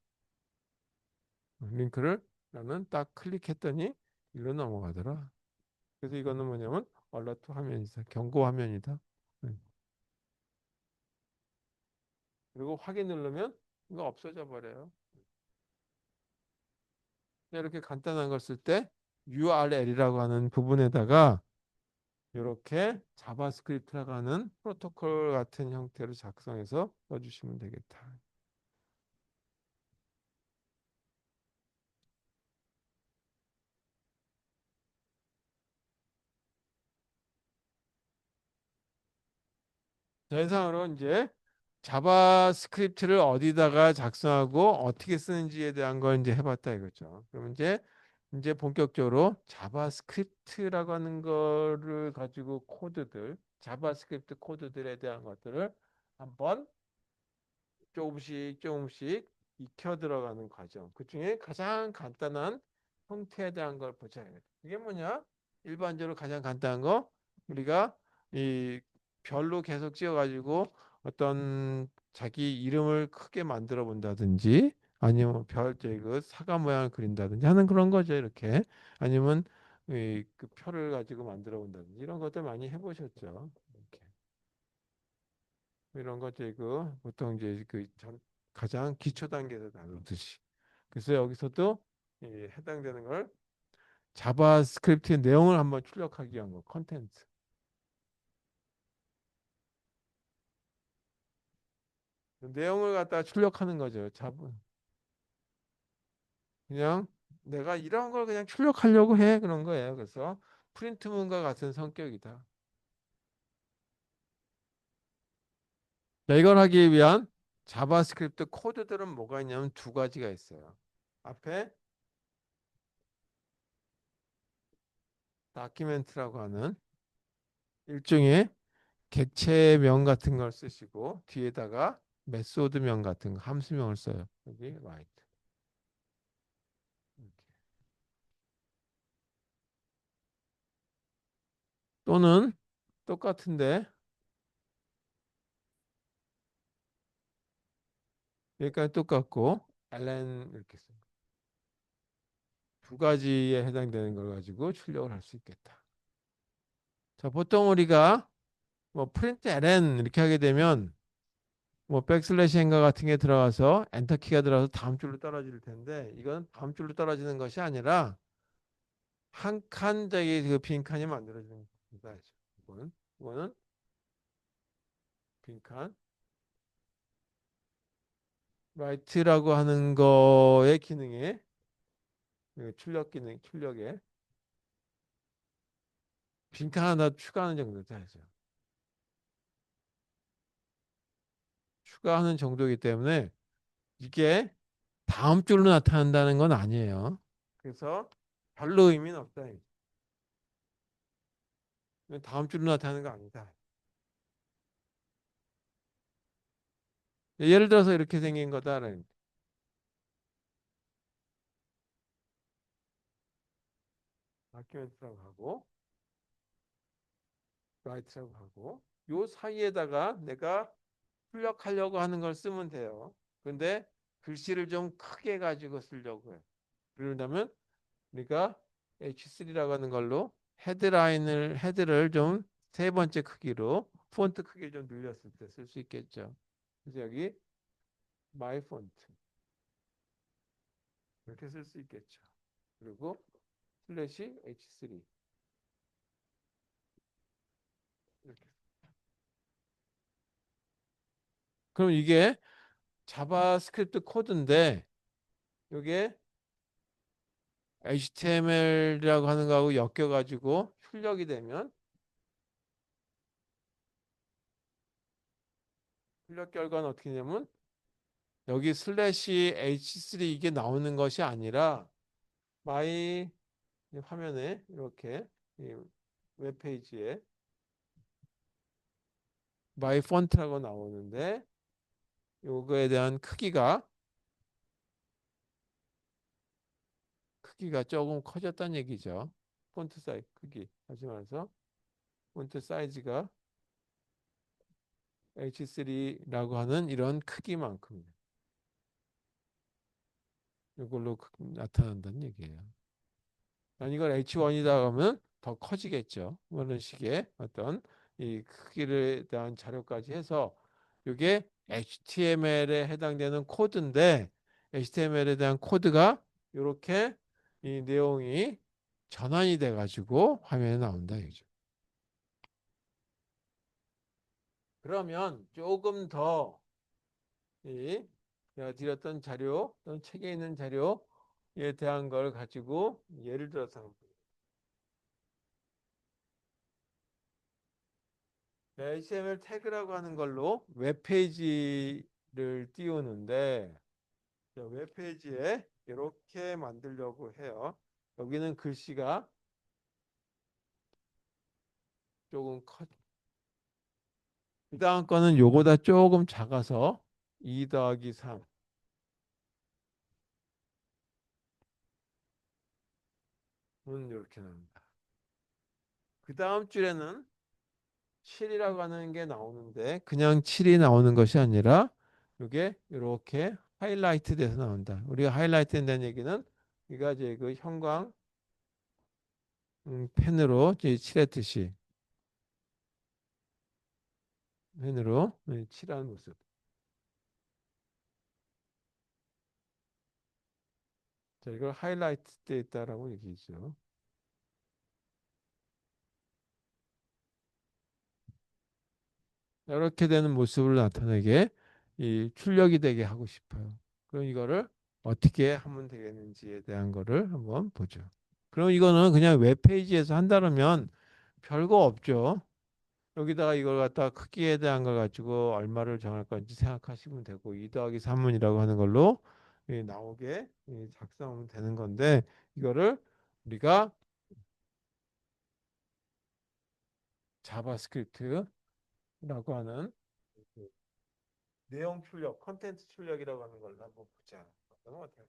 S1: 링크를 나는 딱 클릭했더니 일로 넘어가더라. 그래서 이거는 뭐냐면 얼러트 화면이다. 경고 화면이다. 네. 그리고 확인 누르면 이거 없어져 버려요. 이렇게 간단한 걸 쓸 때 URL이라고 하는 부분에다가 이렇게 자바스크립트라고 하는 프로토콜 같은 형태로 작성해서 써주시면 되겠다. 자, 이상으로 이제 자바스크립트를 어디다가 작성하고 어떻게 쓰는지에 대한 걸 이제 해봤다 이거죠. 그럼 이제 본격적으로 자바스크립트라고 하는 거를 가지고 자바스크립트 코드들에 대한 것들을 한번 조금씩 조금씩 익혀 들어가는 과정. 그중에 가장 간단한 형태에 대한 걸 보자. 이게 뭐냐? 일반적으로 가장 간단한 거 우리가 이 별로 계속 찍어가지고 어떤 자기 이름을 크게 만들어 본다든지 아니면 그 사과 모양을 그린다든지 하는 그런 거죠. 이렇게 아니면 그 표를 가지고 만들어 본다든지 이런 것들 많이 해보셨죠. 이렇게. 이런 것들 그 보통 이제 가장 기초 단계에서 다루듯이 그래서 여기서도 해당되는 걸 자바스크립트의 내용을 한번 출력하기 위한 거 컨텐츠 내용을 갖다가 출력하는 거죠. 그냥 내가 이런 걸 그냥 출력하려고 해 그런 거예요. 그래서 프린트문과 같은 성격이다. 자, 이걸 하기 위한 자바스크립트 코드들은 뭐가 있냐면 두 가지가 있어요. 앞에 다큐멘트라고 하는 일종의 객체명 같은 걸 쓰시고 뒤에다가 메소드명 같은 거 함수명을 써요. 여기 write. 또는 똑같은데 여기까지 똑같고 ln 이렇게 씁니다. 두 가지에 해당되는 걸 가지고 출력을 할 수 있겠다. 자, 보통 우리가 뭐 print ln 이렇게 하게 되면 뭐 백슬래시 엔가 같은 게 들어가서 엔터 키가 들어가서 다음 줄로 떨어질 텐데 이건 다음 줄로 떨어지는 것이 아니라 한 칸 저기 그 빈칸이 만들어지는 겁니다. 이거는 빈칸 라이트라고 하는 거의 기능에 출력 기능 출력에 빈칸 하나 추가하는 정도 되죠. 추가하는 정도이기 때문에 이게 다음 줄로 나타난다는 건 아니에요. 그래서 별로 의미는 없다. 다음 줄로 나타나는 거 아니다. 예를 들어서 이렇게 생긴 거다라는 다큐멘트라고 하고 라이트라고 하고 요 사이에다가 내가 출력하려고 하는 걸 쓰면 돼요. 근데 글씨를 좀 크게 가지고 쓰려고 해요. 그러려면 우리가 H3라고 하는 걸로 헤드를 좀 세 번째 크기로 폰트 크기를 좀 늘렸을 때 쓸 수 있겠죠. 그래서 여기 my font 이렇게 쓸 수 있겠죠. 그리고 슬래시 H3 이렇게. 그럼 이게 자바스크립트 코드인데 이게 HTML이라고 하는 거하고 엮여가지고 출력이 되면 출력 결과는 어떻게 되냐면 여기 슬래시 H3 이게 나오는 것이 아니라 마이 화면에 이렇게 이 웹페이지에 마이 폰트라고 나오는데 요거에 대한 크기가 조금 커졌다는 얘기죠. 폰트 사이즈 크기 하시면서 폰트 사이즈가 H3라고 하는 이런 크기만큼 이걸로 나타난다는 얘기예요. 이걸 H1이다 하면 더 커지겠죠. 그런 식의 어떤 이 크기를 대한 자료까지 해서 이게 HTML에 해당되는 코드인데 HTML에 대한 코드가 이렇게 이 내용이 전환이 돼 가지고 화면에 나온다 이거죠. 그러면 조금 더 이 제가 드렸던 자료 또는 책에 있는 자료에 대한 걸 가지고 예를 들어서 HTML 태그라고 하는 걸로 웹페이지를 띄우는데 웹페이지에 이렇게 만들려고 해요. 여기는 글씨가 조금 커. 그 다음 거는 요거보다 조금 작아서 2 더하기 3은 이렇게 나옵니다. 그 다음 줄에는 7이라고 하는 게 나오는데 그냥 7이 나오는 것이 아니라 이게 이렇게 하이라이트 돼서 나온다. 우리가 하이라이트 된다는 얘기는 우리가 이제 그 형광 펜으로 이제 칠했듯이 펜으로 칠하는 모습. 자, 이걸 하이라이트 돼 있다라고 얘기죠. 이렇게 되는 모습을 나타내게 이 출력이 되게 하고 싶어요. 그럼 이거를 어떻게 하면 되겠는지에 대한 거를 한번 보죠. 그럼 이거는 그냥 웹페이지에서 한다면 별거 없죠. 여기다가 이걸 갖다가 크기에 대한 걸 가지고 얼마를 정할 건지 생각하시면 되고 2 더하기 3문이라고 하는 걸로 나오게 작성하면 되는 건데 이거를 우리가 자바스크립트라고 하는 그 내용 출력, 컨텐츠 출력이라고 하는 걸 한번 보자. 어떤 것 같아요?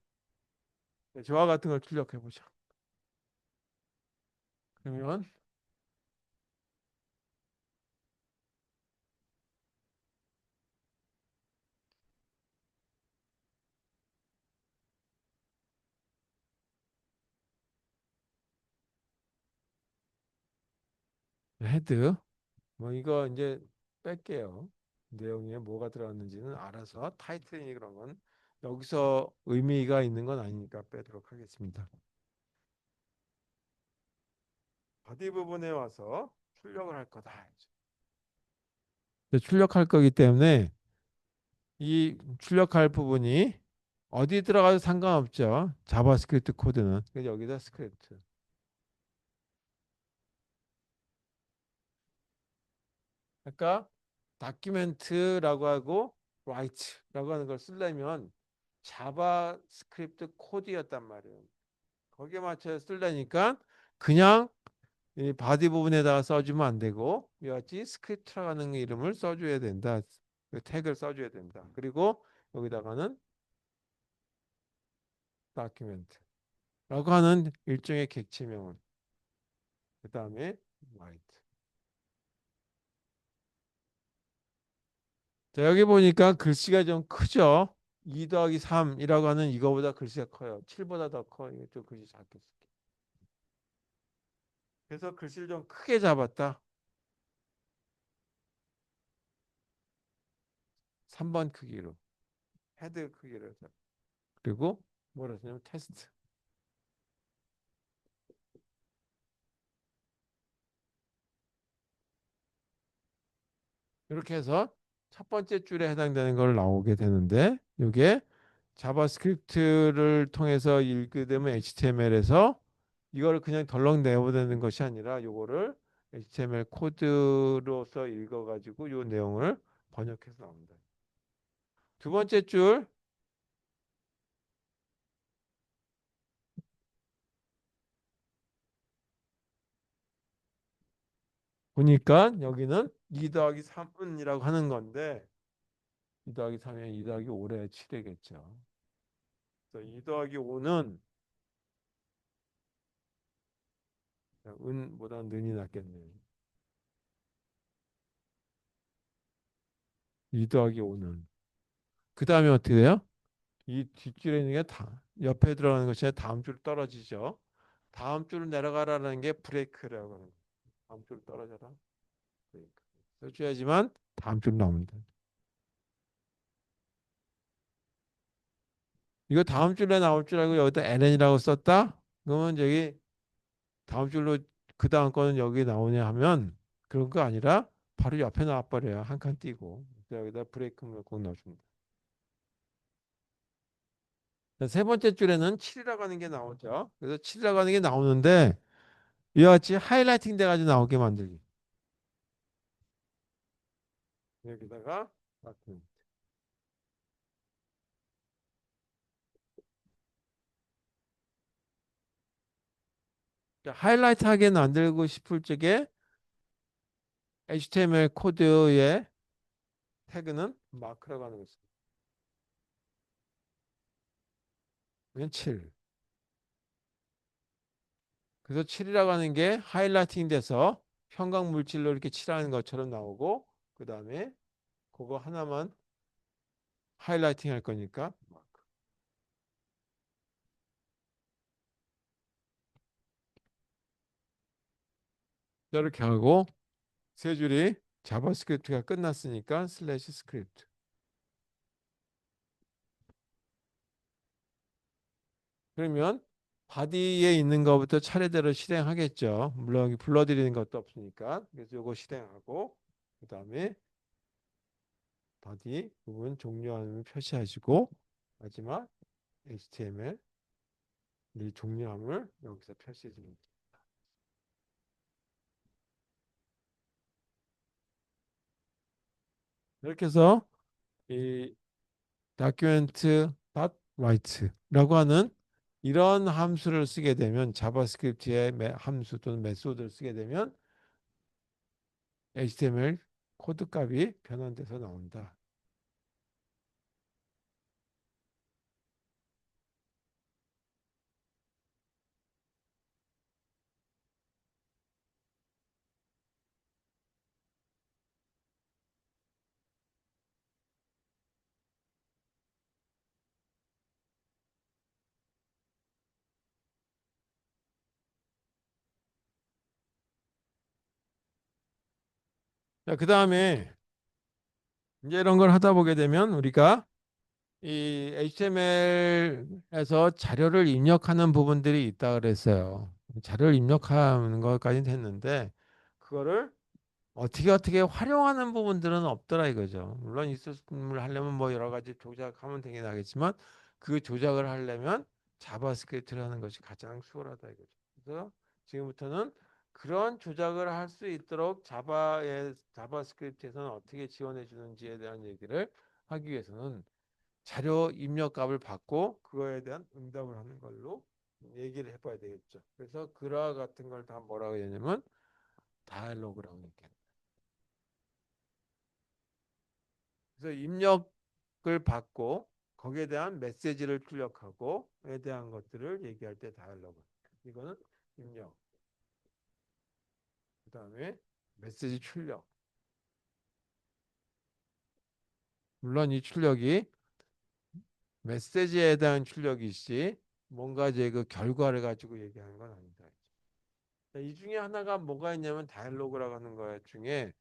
S1: 네, 저와 같은 걸 출력해 보죠. 그러면 헤드 뭐 이거 이제 뺄게요. 내용에 뭐가 들어갔는지는 알아서 타이틀이니 그런 건 여기서 의미가 있는 건 아니니까 빼도록 하겠습니다. 바디 부분에 와서 출력을 할 거다. 출력할 거기 때문에 이 출력할 부분이 어디 들어가도 상관없죠. 자바스크립트 코드는. 그래서 여기다 스크립트. 그러니까 다큐멘트라고 하고 라이트라고 하는 걸 쓰려면 자바스크립트 코드였단 말이에요. 거기에 맞춰 쓰려니까 그냥 이 바디 부분에다가 써주면 안 되고 이와 같이 스크립트라고 하는 이름을 써줘야 된다. 그 태그를 써줘야 된다. 그리고 여기다가는 다큐멘트라고 하는 일종의 객체명을 그 다음에 라이트. 자, 여기 보니까 글씨가 좀 크죠? 2 더하기 3이라고 하는 이거보다 글씨가 커요. 7보다 더 커. 이게 좀 글씨 작게 쓸게. 그래서 글씨를 좀 크게 잡았다. 3번 크기로. 헤드 크기로 해서. 그리고 뭐라 하냐면 테스트. 이렇게 해서 첫 번째 줄에 해당되는 걸 나오게 되는데 이게 자바스크립트를 통해서 읽게 되면 HTML에서 이거를 그냥 덜렁 내보내는 것이 아니라 이거를 HTML 코드로서 읽어가지고 이 내용을 번역해서 나옵니다. 두 번째 줄 보니까 여기는 2 더하기 3은이라고 하는 건데 2 더하기 3이면 2 더하기 5래 7이겠죠. 그래서 2 더하기 5는 은보다 는이 낫겠네요. 2 더하기 5는. 그 다음에 어떻게 돼요? 이 뒷줄에 있는 게 다, 옆에 들어가는 것이 다음 줄 떨어지죠. 다음 줄로 내려가라는 게 브레이크라고 하는 거예요. 다음 줄로 떨어져라. 브레이크. 써줘야지만 다음 줄로 나옵니다. 이거 다음 줄에 나올 줄 알고 여기다 LN이라고 썼다? 그러면 저기 다음 줄로 그 다음 거는 여기 나오냐 하면 그런 거 아니라 바로 옆에 나와버려요. 한 칸 띄고. 그래서 여기다 브레이크를 꼭 넣어줍니다. 세 번째 줄에는 7이라고 하는 게 나오죠. 그래서 7이라고 하는 게 나오는데 이와 같이 하이라이팅 돼가지고 나오게 만들기. 여기다가 마킹. 하이라이트 하게 만들고 싶을 적에 HTML 코드의 태그는 마크라고 하는 것입니다. 그냥 7. 그래서 7이라고 하는 게 하이라이팅 돼서 형광 물질로 이렇게 칠하는 것처럼 나오고 그 다음에 그거 하나만 하이라이팅 할 거니까 이렇게 하고 세 줄이 자바스크립트가 끝났으니까 슬래시 스크립트. 그러면 바디에 있는 것부터 차례대로 실행하겠죠. 물론 여기 불러드리는 것도 없으니까. 그래서 이거 실행하고 그 다음에 바디 부분 종료함을 표시하시고 마지막 HTML 이 종료함을 여기서 표시해 줍니다. 이렇게 해서 이 document.write라고 하는 이런 함수를 쓰게 되면 자바스크립트의 함수 또는 메소드를 쓰게 되면 HTML 코드 값이 변환돼서 나온다. 자, 그 다음에 이제 이런 걸 하다 보게 되면 우리가 이 HTML에서 자료를 입력하는 부분들이 있다 그랬어요. 자료를 입력하는 것까지는 됐는데 그거를 어떻게 활용하는 부분들은 없더라 이거죠. 물론 이 시스템을 하려면 뭐 여러 가지 조작하면 되긴 하겠지만 그 조작을 하려면 자바스크립트를 하는 것이 가장 수월하다 이거죠. 그래서 지금부터는 그런 조작을 할 수 있도록 자바스크립트에서는 어떻게 지원해 주는지에 대한 얘기를 하기 위해서는 자료 입력 값을 받고 그거에 대한 응답을 하는 걸로 얘기를 해봐야 되겠죠. 그래서 그라 같은 걸 다 뭐라고 해야 되냐면 다이얼로그라고 얘기해요. 그래서 입력을 받고 거기에 대한 메시지를 출력하고에 대한 것들을 얘기할 때 다이얼로그. 이거는 입력. 그다음에 메시지 출력. 물론 이 출력이 메시지에 대한 출력이지 뭔가 이제 그 결과를 가지고 얘기하는 건 아니다. 이 중에 하나가 뭐가 있냐면 다이얼로그라고 하는 것 중에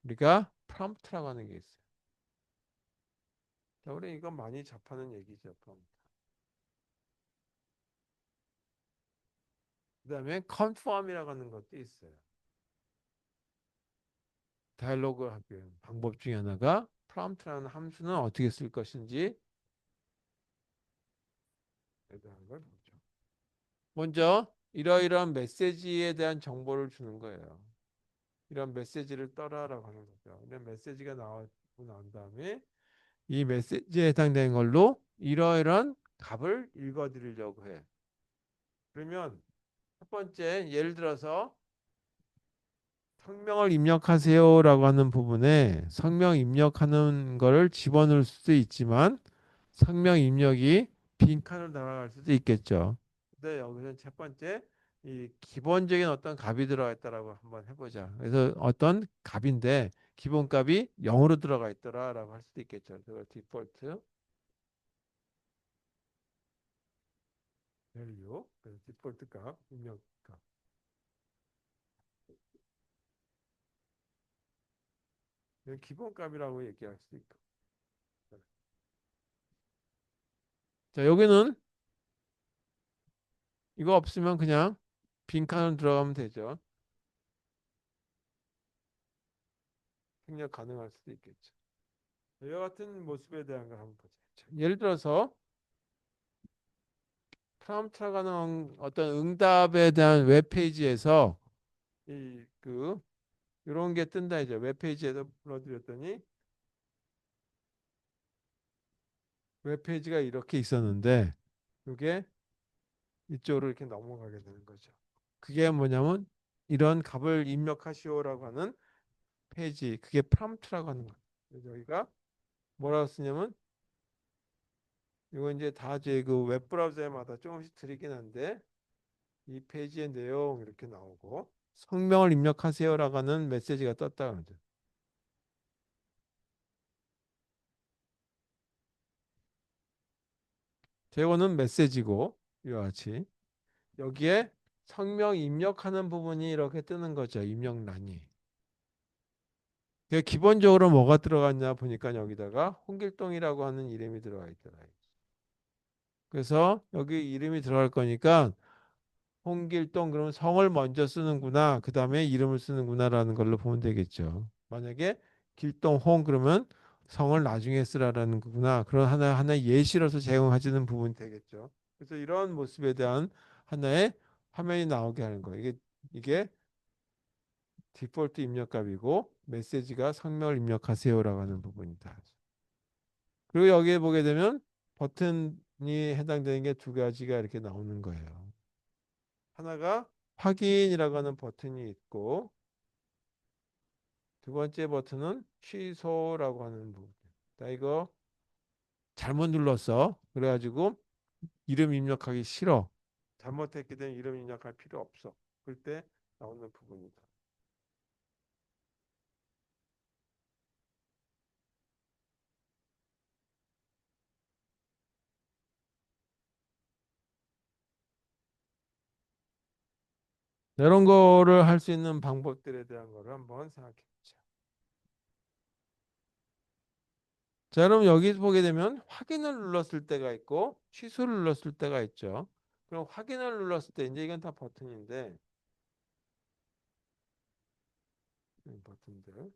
S1: 우리가 프롬프트라고 하는 게 있어요. 자, 우리 이거 많이 접하는 얘기죠. 프롬프트. 그다음에 컨펌이라고 하는 것도 있어요. 다이얼로그 하기 방법 중에 하나가 프롬프트라는 함수는 어떻게 쓸 것인지에 대한 걸 보죠. 먼저 이러이러한 메시지에 대한 정보를 주는 거예요. 이런 메시지를 떠라라고 하는 거죠. 이런 메시지가 나오고 난 다음에 이 메시지에 해당되는 걸로 이러이러한 값을 읽어드리려고 해. 그러면 첫 번째 예를 들어서 성명을 입력하세요라고 하는 부분에 성명 입력하는 거를 집어넣을 수도 있지만 성명 입력이 빈칸으로 날아갈 수도 있겠죠. 근데 여기서 첫 번째 이 기본적인 어떤 값이 들어가 있다라고 한번 해보자. 그래서 어떤 값인데 기본값이 0으로 들어가 있더라라고 할 수도 있겠죠. 그걸 디폴트 value, 그래서 디폴트 값, 입력 값. 이건 기본 값이라고 얘기할 수 있고. 자, 여기는 이거 없으면 그냥 빈칸으로 들어가면 되죠. 생략 가능할 수도 있겠죠. 이와 같은 모습에 대한 걸 한번 보자. 자, 예를 들어서 프롬프트라고 하는 어떤 응답에 대한 웹페이지에서 이그 이런 게 뜬다 이제 웹페이지에서 불러드렸더니 웹페이지가 이렇게 있었는데 이게 이쪽으로 이렇게 넘어가게 되는 거죠. 그게 뭐냐면 이런 값을 입력하시오라고 하는 페이지 그게 프롬프트라고 하는 거예요. 그래서 여기가 뭐라고 쓰냐면 이거 이제 다 제 그 웹브라우저마다 조금씩 드리긴 한데 이 페이지의 내용 이렇게 나오고 성명을 입력하세요라고 하는 메시지가 떴다 그러죠. 제거는 메시지고 이와 같이 여기에 성명 입력하는 부분이 이렇게 뜨는 거죠. 입력란이. 기본적으로 뭐가 들어갔냐 보니까 여기다가 홍길동이라고 하는 이름이 들어가 있더라고요. 그래서 여기 이름이 들어갈 거니까 홍길동 그러면 성을 먼저 쓰는구나. 그 다음에 이름을 쓰는구나라는 걸로 보면 되겠죠. 만약에 길동홍 그러면 성을 나중에 쓰라라는 거구나. 그런 하나의 예시로서 제공하시는 부분이 되겠죠. 그래서 이런 모습에 대한 하나의 화면이 나오게 하는 거예요. 이게 디폴트 입력값이고 메시지가 성명을 입력하세요라고 하는 부분이다. 그리고 여기에 보게 되면 버튼이 해당되는 게 두 가지가 이렇게 나오는 거예요. 하나가 확인이라고 하는 버튼이 있고 두 번째 버튼은 취소라고 하는 부분. 나 이거 잘못 눌렀어. 그래가지고 이름 입력하기 싫어. 잘못했기 때문에 이름 입력할 필요 없어. 그럴 때 나오는 부분이다. 이런 거를 할 수 있는 방법들에 대한 거를 한번 생각해 보자. 자, 그럼 여기 보게 되면 확인을 눌렀을 때가 있고 취소를 눌렀을 때가 있죠. 그럼 확인을 눌렀을 때 이제 이건 다 버튼인데 버튼들.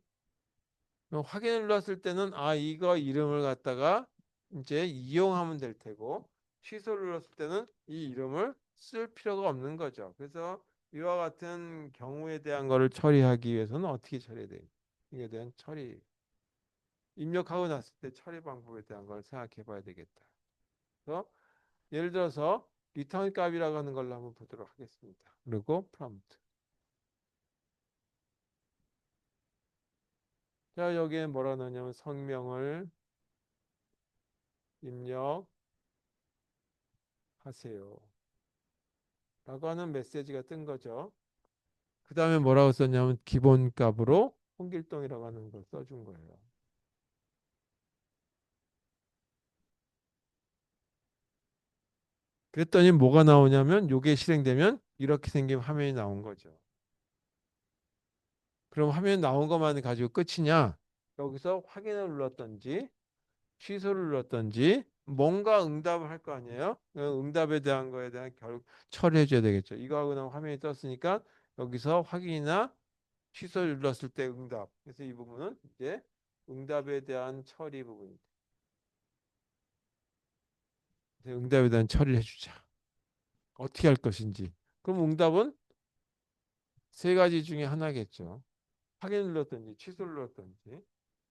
S1: 그럼 확인을 눌렀을 때는 아 이거 이름을 갖다가 이제 이용하면 될 테고 취소를 눌렀을 때는 이 이름을 쓸 필요가 없는 거죠. 그래서 이와 같은 경우에 대한 거를 처리하기 위해서는 어떻게 처리해야 돼요? 이에 대한 처리 입력하고 났을 때 처리 방법에 대한 걸 생각해 봐야 되겠다. 그래서 예를 들어서 리턴 값이라고 하는 걸로 한번 보도록 하겠습니다. 그리고 프롬프트. 자, 여기에 뭐라 넣냐면 성명을 입력하세요. 라고 하는 메시지가 뜬 거죠. 그 다음에 뭐라고 썼냐면 기본 값으로 홍길동이라고 하는 걸 써준 거예요. 그랬더니 뭐가 나오냐면 이게 실행되면 이렇게 생긴 화면이 나온 거죠. 그럼 화면 나온 것만 가지고 끝이냐? 여기서 확인을 눌렀던지 취소를 눌렀던지 뭔가 응답을 할 거 아니에요? 그 응답에 대한 거에 대한 처리해 줘야 되겠죠. 이거 하고 나면 화면이 떴으니까 여기서 확인이나 취소를 눌렀을 때 응답. 그래서 이 부분은 이제 응답에 대한 처리 부분입니다. 응답에 대한 처리를 해주자. 어떻게 할 것인지. 그럼 응답은 세 가지 중에 하나겠죠. 확인 눌렀든지 취소 눌렀든지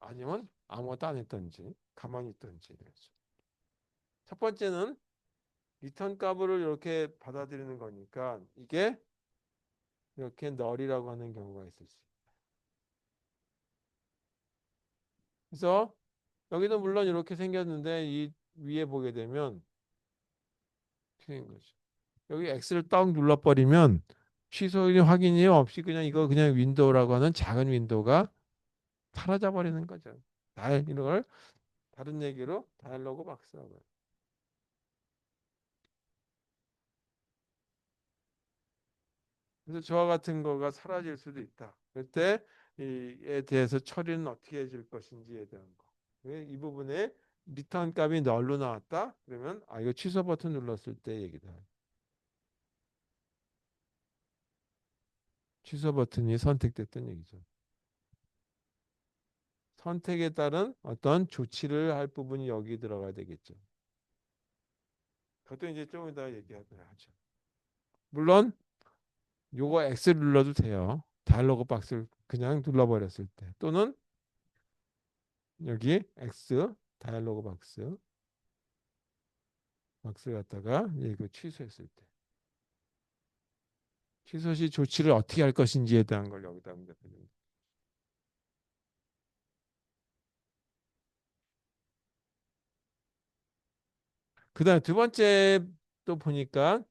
S1: 아니면 아무것도 안 했든지 가만히 있든지. 첫 번째는 리턴 값을 이렇게 받아들이는 거니까 이게 이렇게 널이라고 하는 경우가 있을 수 있어요. 그래서 여기도 물론 이렇게 생겼는데 이 위에 보게 되면 틀린 거죠. 여기 X를 딱 눌러버리면 취소 확인이 없이 그냥 이거 그냥 윈도우라고 하는 작은 윈도우가 사라져 버리는 거죠. 이런 걸 다른 얘기로 다이얼로그 박스라고 해요. 그래서 저와 같은 거가 사라질 수도 있다. 그럴 때 이에 대해서 처리는 어떻게 해줄 것인지에 대한 거. 이 부분에 리턴 값이 널로 나왔다. 그러면 이거 취소 버튼 눌렀을 때 얘기다. 취소 버튼이 선택됐던 얘기죠. 선택에 따른 어떤 조치를 할 부분이 여기 들어가야 되겠죠. 그것도 이제 좀 이따 얘기하도록 하죠. 물론 요거 X 눌러도 돼요. 다이얼로그 박스를 그냥 눌러버렸을 때 또는 여기 X 다이얼로그 박스 갖다가 이거 취소했을 때 취소 시 조치를 어떻게 할 것인지에 대한 걸 여기다 응답해줍니다. 그다음에 두 번째 또 보니까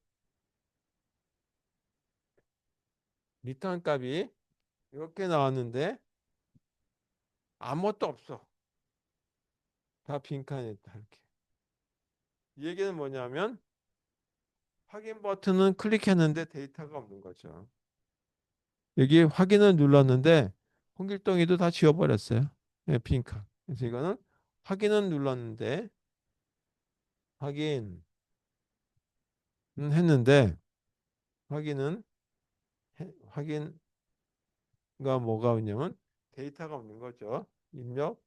S1: 리턴 값이 이렇게 나왔는데 아무것도 없어. 다 빈칸이다 이렇게. 이 얘기는 뭐냐면 확인 버튼은 클릭했는데 데이터가 없는 거죠. 여기 확인을 눌렀는데 홍길동이도 다 지워버렸어요. 네, 빈칸. 그래서 이거는 확인은 눌렀는데 확인은 했는데 확인은 확인가 뭐가 있냐면 데이터가 없는 거죠. 입력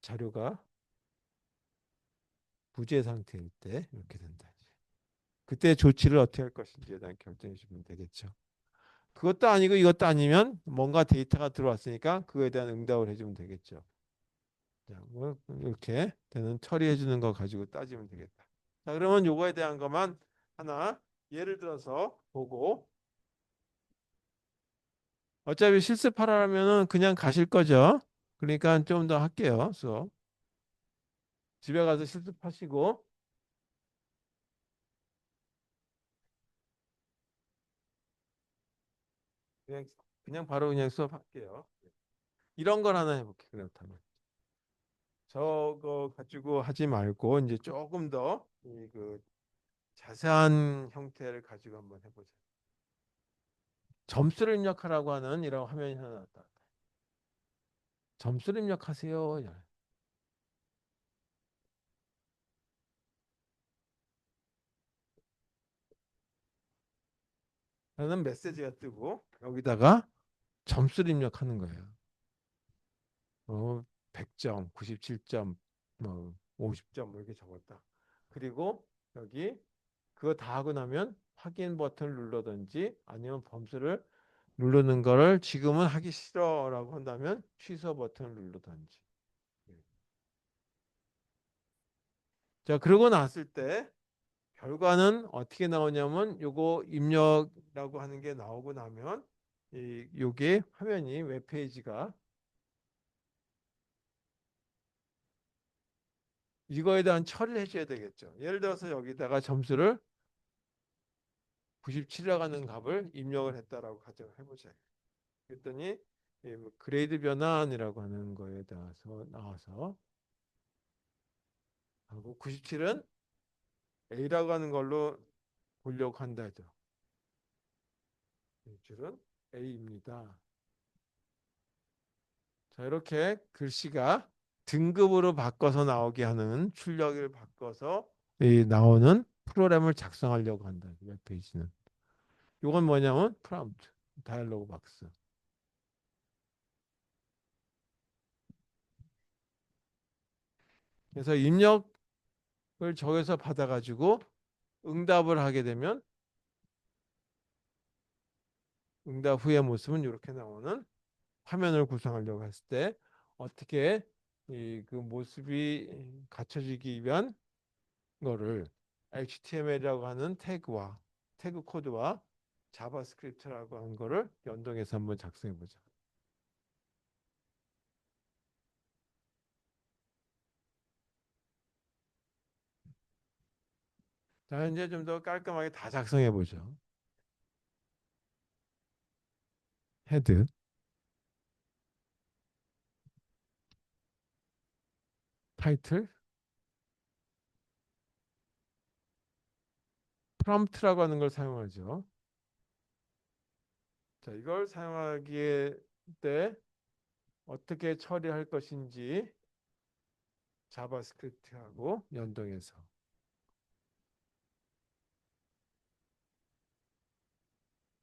S1: 자료가 부재 상태일 때 이렇게 된다. 그때 조치를 어떻게 할 것인지에 대한 결정해 주면 되겠죠. 그것도 아니고 이것도 아니면 뭔가 데이터가 들어왔으니까 그거에 대한 응답을 해주면 되겠죠. 자, 뭐 이렇게 되는 처리해 주는 거 가지고 따지면 되겠다. 자, 그러면 요거에 대한 것만 하나 예를 들어서 보고 어차피 실습하라면은 그냥 가실 거죠. 그러니까 좀 더 할게요. 수업. 집에 가서 실습하시고 그냥 바로 그냥 수업할게요. 이런 걸 하나 해볼게요. 그렇다면 저거 가지고 하지 말고 이제 조금 더 그 자세한 형태를 가지고 한번 해보자. 점수를 입력하라고 하는 이런 화면이 하나 나왔다. 점수를 입력하세요. 라는 메시지가 뜨고 여기다가 점수를 입력하는 거예요. 100점, 97점, 뭐 50점 뭐 이렇게 적었다. 그리고 여기 그거 다 하고 나면 확인 버튼을 눌러든지 아니면 범수를 누르는 거를 지금은 하기 싫어라고 한다면 취소 버튼을 누르든지. 자, 그러고 났을 때 결과는 어떻게 나오냐면 요거 입력이라고 하는 게 나오고 나면 요게 화면이 웹페이지가 이거에 대한 처리를 해줘야 되겠죠. 예를 들어서 여기다가 점수를 97이라고 하는 값을 입력을 했다라고 가정해보자. 그랬더니 뭐 그레이드 변환이라고 하는 거에 대해서 나와서 하고 97은 A라고 하는 걸로 보려고 한다죠. 97은 A입니다. 자, 이렇게 글씨가 등급으로 바꿔서 나오게 하는 출력을 바꿔서 나오는 프로그램을 작성하려고 한다. 웹페이지는. 이건 뭐냐면 프롬프트, 다이얼로그 박스. 그래서 입력을 저기서 받아가지고 응답을 하게 되면 응답 후의 모습은 이렇게 나오는 화면을 구성하려고 했을 때 어떻게 그 모습이 갖춰지기 위한 거를 HTML이라고 하는 태그 코드와 자바스크립트라고 하는 거를 연동해서 한번 작성해 보자. 자, 이제 좀 더 깔끔하게 다 작성해 보죠. 헤드, 타이틀, 프롬프트라고 하는 걸 사용하죠. 자, 이걸 사용하기에 때 어떻게 처리할 것인지 자바스크립트하고 연동해서.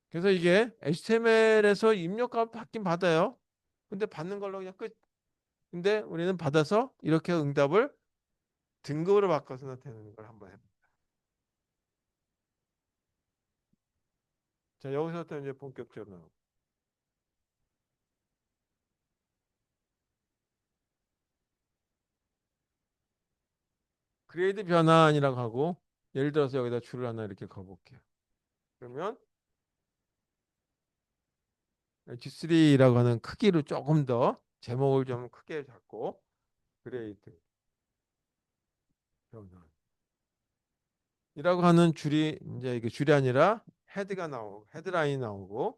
S1: 그래서 이게 HTML에서 입력값 받긴 받아요. 근데 받는 걸로 그냥 끝. 근데 우리는 받아서 이렇게 응답을 등급으로 바꿔서 나타내는 걸 한번 해볼게요. 자, 여기서부터 이제 본격적으로 나오고. 그레이드 변환이라고 하고 예를 들어서 여기다 줄을 하나 이렇게 그어볼게요. 그러면 G3라고 하는 크기로 조금 더 제목을 좀 크게 잡고 그레이드 변환이라고 하는 줄이 이제 이게 줄이 아니라 헤드가 나오고 헤드라인이 나오고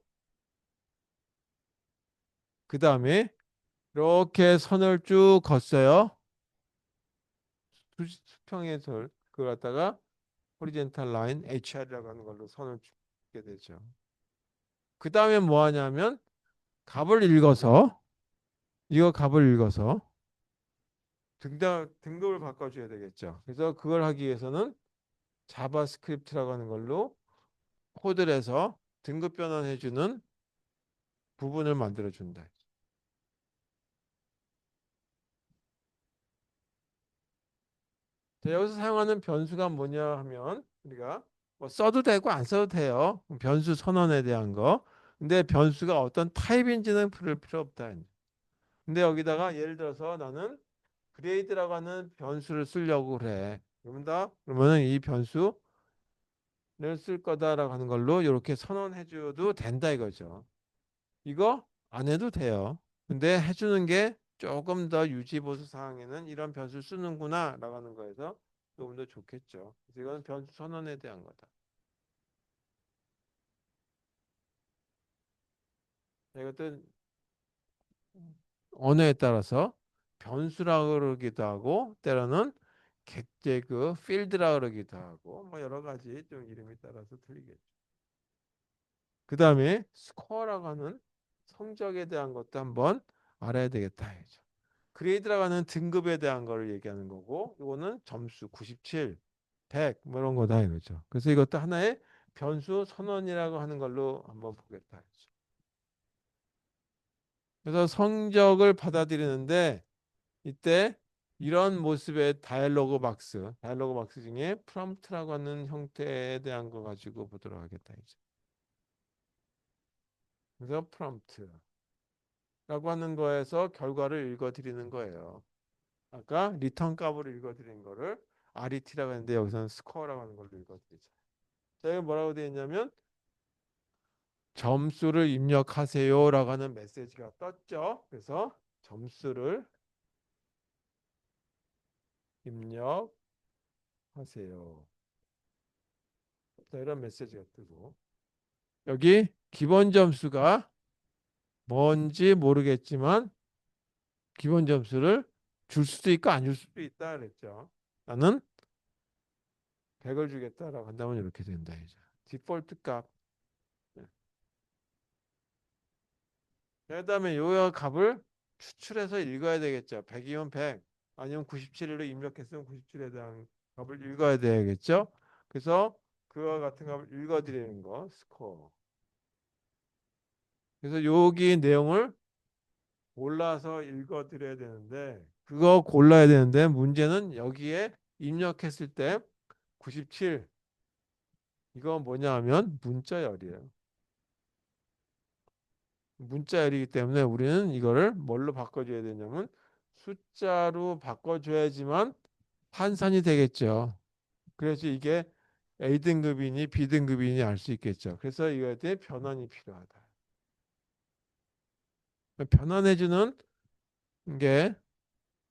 S1: 그 다음에 이렇게 선을 쭉 걷어요. 수평의 선 그걸 갖다가 호리젠탈 라인 HR이라고 하는 걸로 선을 긋게 되죠. 그 다음에 뭐 하냐면 값을 읽어서 이거 값을 읽어서 등급을 바꿔줘야 되겠죠. 그래서 그걸 하기 위해서는 자바스크립트라고 하는 걸로 코드를 해서 등급 변환해주는 부분을 만들어준다. 자, 여기서 사용하는 변수가 뭐냐 하면 우리가 뭐 써도 되고 안 써도 돼요. 변수 선언에 대한 거. 근데 변수가 어떤 타입인지는 풀 필요 없다. 근데 여기다가 예를 들어서 나는 그레이드라고 하는 변수를 쓰려고 그래. 그러면은 이 변수를 쓸 거다라고 하는 걸로 이렇게 선언해 줘도 된다 이거죠. 이거 안 해도 돼요. 근데 해주는 게 조금 더 유지보수 사항에는 이런 변수 쓰는구나 라고 하는 거에서 조금 더 좋겠죠. 그래서 이건 변수 선언에 대한 거다. 이것도 언어에 따라서 변수라고 그러기도 하고 때로는 객제 그 필드라 그러기도 하고 뭐 여러 가지 좀 이름에 따라서 틀리겠죠. 그 다음에 스코어라고 하는 성적에 대한 것도 한번 알아야 되겠다. 이죠. 그레이드라고 하는 등급에 대한 거를 얘기하는 거고 이거는 점수 97, 100 뭐 이런 거다 이거죠. 그래서 이것도 하나의 변수 선언이라고 하는 걸로 한번 보겠다. 이죠. 그래서 성적을 받아들이는데 이때 이런 모습의 다이얼로그 박스 중에 프롬프트라고 하는 형태에 대한 거 가지고 보도록 하겠다. 이제. 그래서 프롬프트라고 하는 거에서 결과를 읽어드리는 거예요. 아까 리턴 값으로 읽어드린 거를 RET라고 했는데 여기서는 스코어라고 하는 걸로 읽어드리죠. 자, 여기 뭐라고 되어 있냐면 점수를 입력하세요라고 하는 메시지가 떴죠. 그래서 점수를 입력하세요. 자, 이런 메시지가 뜨고 여기 기본 점수가 뭔지 모르겠지만 기본 점수를 줄 수도 있고 안 줄 수도 있다 그랬죠. 나는 100을 주겠다라고 한다면 이렇게 된다 이제. 디폴트 값. 네. 그다음에 요 값을 추출해서 읽어야 되겠죠. 100이면 100, 아니면 97으로 입력했으면 97에 대한 값을 읽어야 되겠죠. 그래서 그와 같은 값을 읽어드리는 거 스코어. 그래서 여기 내용을 골라서 읽어드려야 되는데 그거 골라야 되는데 문제는 여기에 입력했을 때 97 이거 뭐냐 하면 문자열이에요. 문자열이기 때문에 우리는 이거를 뭘로 바꿔줘야 되냐면 숫자로 바꿔줘야지만 환산이 되겠죠. 그래서 이게 A등급이니 B등급이니 알 수 있겠죠. 그래서 이거에 대해 변환이 필요하다. 변환해주는 게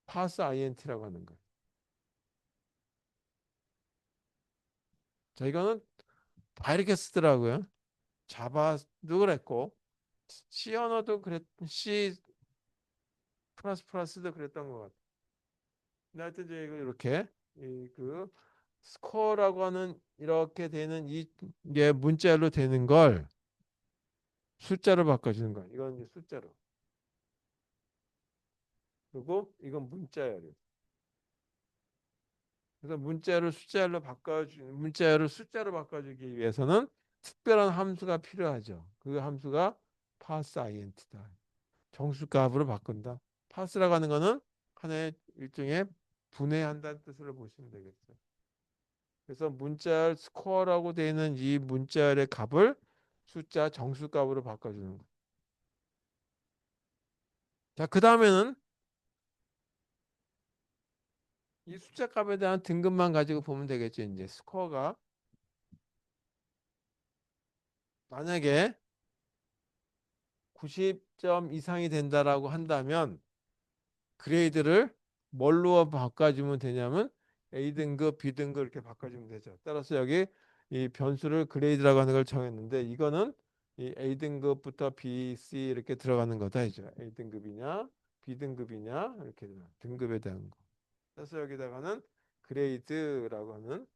S1: 파스 INT라고 하는 거예요. 자, 이거는 다 이렇게 쓰더라고요. 자바도 그랬고 C 언어도 C 플러스 플러스도 그랬던 것 같아요. 근데 하여튼 이제 이거 이렇게 그 스코어라고 하는 이렇게 되는 이게 문자열로 되는 걸 숫자로 바꿔주는 거야. 이건 이제 숫자로. 그리고 이건 문자열이에요. 그래서 문자열을 숫자로 바꿔주기 위해서는 특별한 함수가 필요하죠. 그 함수가 파스 int다. 정수값으로 바꾼다. 파스라고 하는 거는 하나의 일종의 분해한다는 뜻으로 보시면 되겠죠. 그래서 문자열 스코어라고 되어 있는 이 문자열의 값을 숫자 정수값으로 바꿔주는 거. 자, 그 다음에는 이 숫자 값에 대한 등급만 가지고 보면 되겠죠. 이제 스코어가 만약에 90점 이상이 된다라고 한다면 그레이드를 뭘로 바꿔주면 되냐면 A등급, B등급 이렇게 바꿔주면 되죠. 따라서 여기 이 변수를 그레이드라고 하는 걸 정했는데 이거는 이 A등급부터 B, C 이렇게 들어가는 거다 이죠. A등급이냐, B등급이냐 이렇게 등급에 대한 거. 그래서 여기다가는 그레이드라고 하는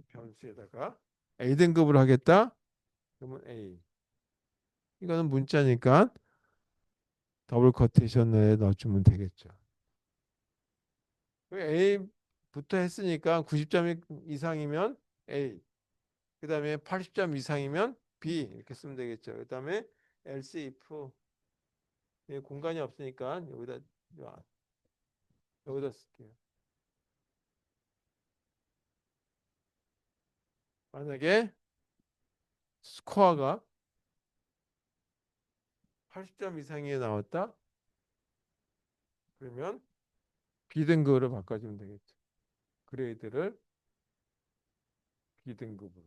S1: 변수에다가 A등급으로 하겠다. 그러면 A. 이거는 문자니까 더블 커테이션에 넣어주면 되겠죠. A부터 했으니까 90점 이상이면 A, 그 다음에 80점 이상이면 B 이렇게 쓰면 되겠죠. 그 다음에 else if 공간이 없으니까 여기다 쓸게요. 만약에 스코어가 80점 이상이 나왔다. 그러면 B등급으로 바꿔주면 되겠죠. 그레이드를 B등급으로.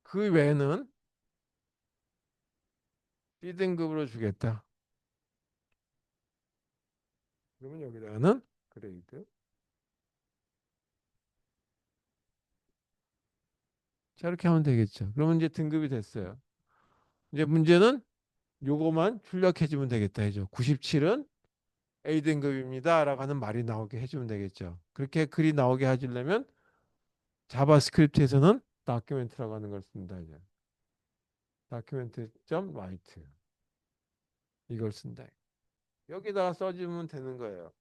S1: 그 외에는 B등급으로 주겠다. 그러면 여기다가는 그레이드. 자, 이렇게 하면 되겠죠. 그러면 이제 등급이 됐어요. 이제 문제는 요거만 출력해 주면 되겠다 해죠. 97은 A등급입니다. 라고 하는 말이 나오게 해주면 되겠죠. 그렇게 글이 나오게 해주려면 자바스크립트에서는 다큐멘트라고 하는 걸 씁니다. 이제. document.write 이걸 쓴다. 여기다가 써주면 되는 거예요.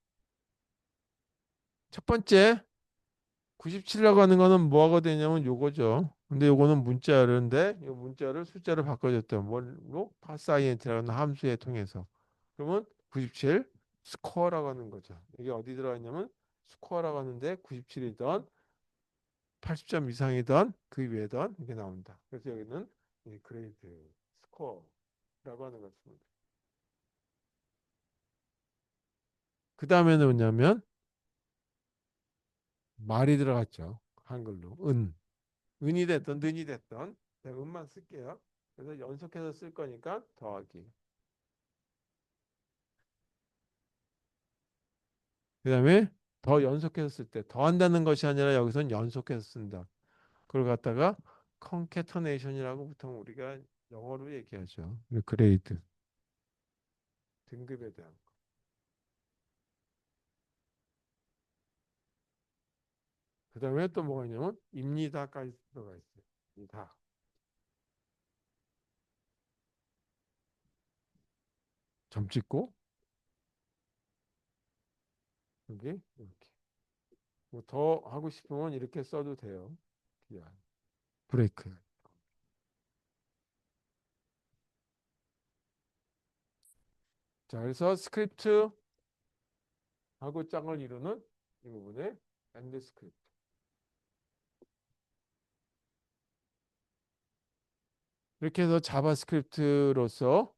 S1: 첫 번째 97이라고 하는 거는 뭐가 되냐면 요거죠. 근데 요거는 문자열인데 이 문자를 숫자로 바꿔줬다. 뭘로? 파사이엔트라는 함수에 통해서. 그러면 97 스코어라고 하는 거죠. 이게 어디 들어가 있냐면 스코어라고 하는데 97이던 80점 이상이던 그 위에던 이게 나온다. 그래서 여기는 이 그레이드 스코어라고 하는 것입니다. 그 다음에는 뭐냐면 말이 들어갔죠. 한글로 은이 됐던 는이 됐던 제가 은만 쓸게요. 그래서 연속해서 쓸 거니까 더하기. 그 다음에 더 연속해서 쓸 때 더한다는 것이 아니라 여기서는 연속해서 쓴다. 그걸 갖다가 컨캐터네이션이라고 보통 우리가 영어로 얘기하죠. 그레이드 등급에 대한 거. 그 다음에 또 뭐가 있냐면 입니다까지 들어가 있어요. 입니다. 점 찍고 여기 이렇게. 뭐 더 하고 싶으면 이렇게 써도 돼요. 브레이크. 자, 그래서 스크립트하고 짝을 이루는 이 부분에 엔드 스크립트. 이렇게 해서 자바스크립트로서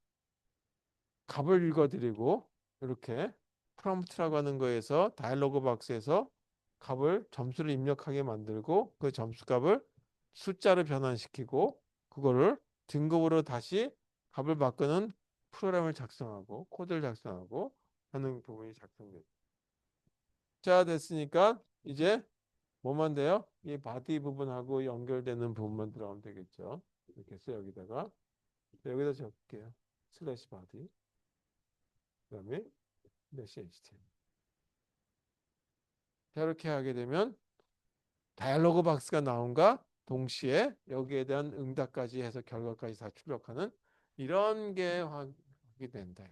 S1: 값을 읽어드리고 이렇게 프롬프트라고 하는 거에서 다이alo그 박스에서 값을 점수를 입력하게 만들고 그 점수 값을 숫자로 변환시키고 그거를 등급으로 다시 값을 바꾸는 프로그램을 작성하고 코드를 작성하고 하는 부분이 작성돼요. 자, 됐으니까 이제 뭐만 돼요? 이 바디 부분하고 연결되는 부분만 들어가면 되겠죠. 이렇게 해서 여기다 적을게요. 슬래시 바디. 그다음에 슬래시 HTML. 자, 이렇게 하게 되면 다이얼로그 박스가 나온가? 동시에 여기에 대한 응답까지 해서 결과까지 다 출력하는 이런 게 확인된다.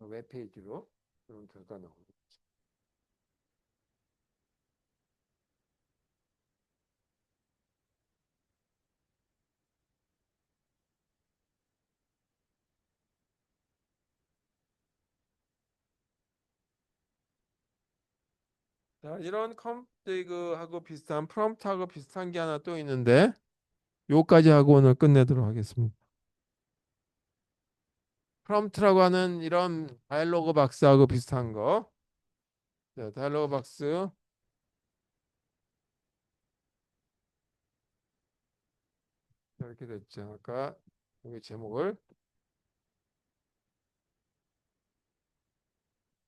S1: 웹페이지로 그런 결과 나옵니다. 자, 이런 컴퓨터하고 비슷한 프롬프트하고 비슷한 게 하나 또 있는데 요까지 하고 오늘 끝내도록 하겠습니다. 프롬프트라고 하는 이런 다이얼로그 박스하고 비슷한 거. 자, 다이얼로그 박스 이렇게 됐죠. 아까 여기 제목을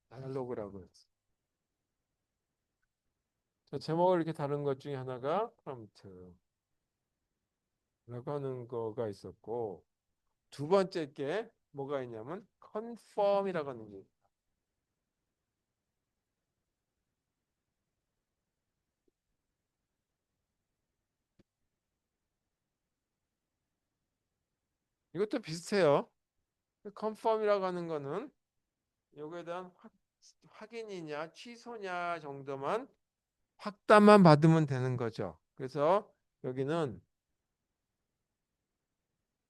S1: 다이얼로그라고 했어요. 자, 제목을 이렇게 다룬 것 중에 하나가 프롬프트라고 하는 거가 있었고 두 번째 게 뭐가 있냐면 컨펌이라고 하는 게 이것도 비슷해요. 컨펌이라고 하는 거는 요거에 대한 확인이냐 취소냐 정도만 확답만 받으면 되는 거죠. 그래서 여기는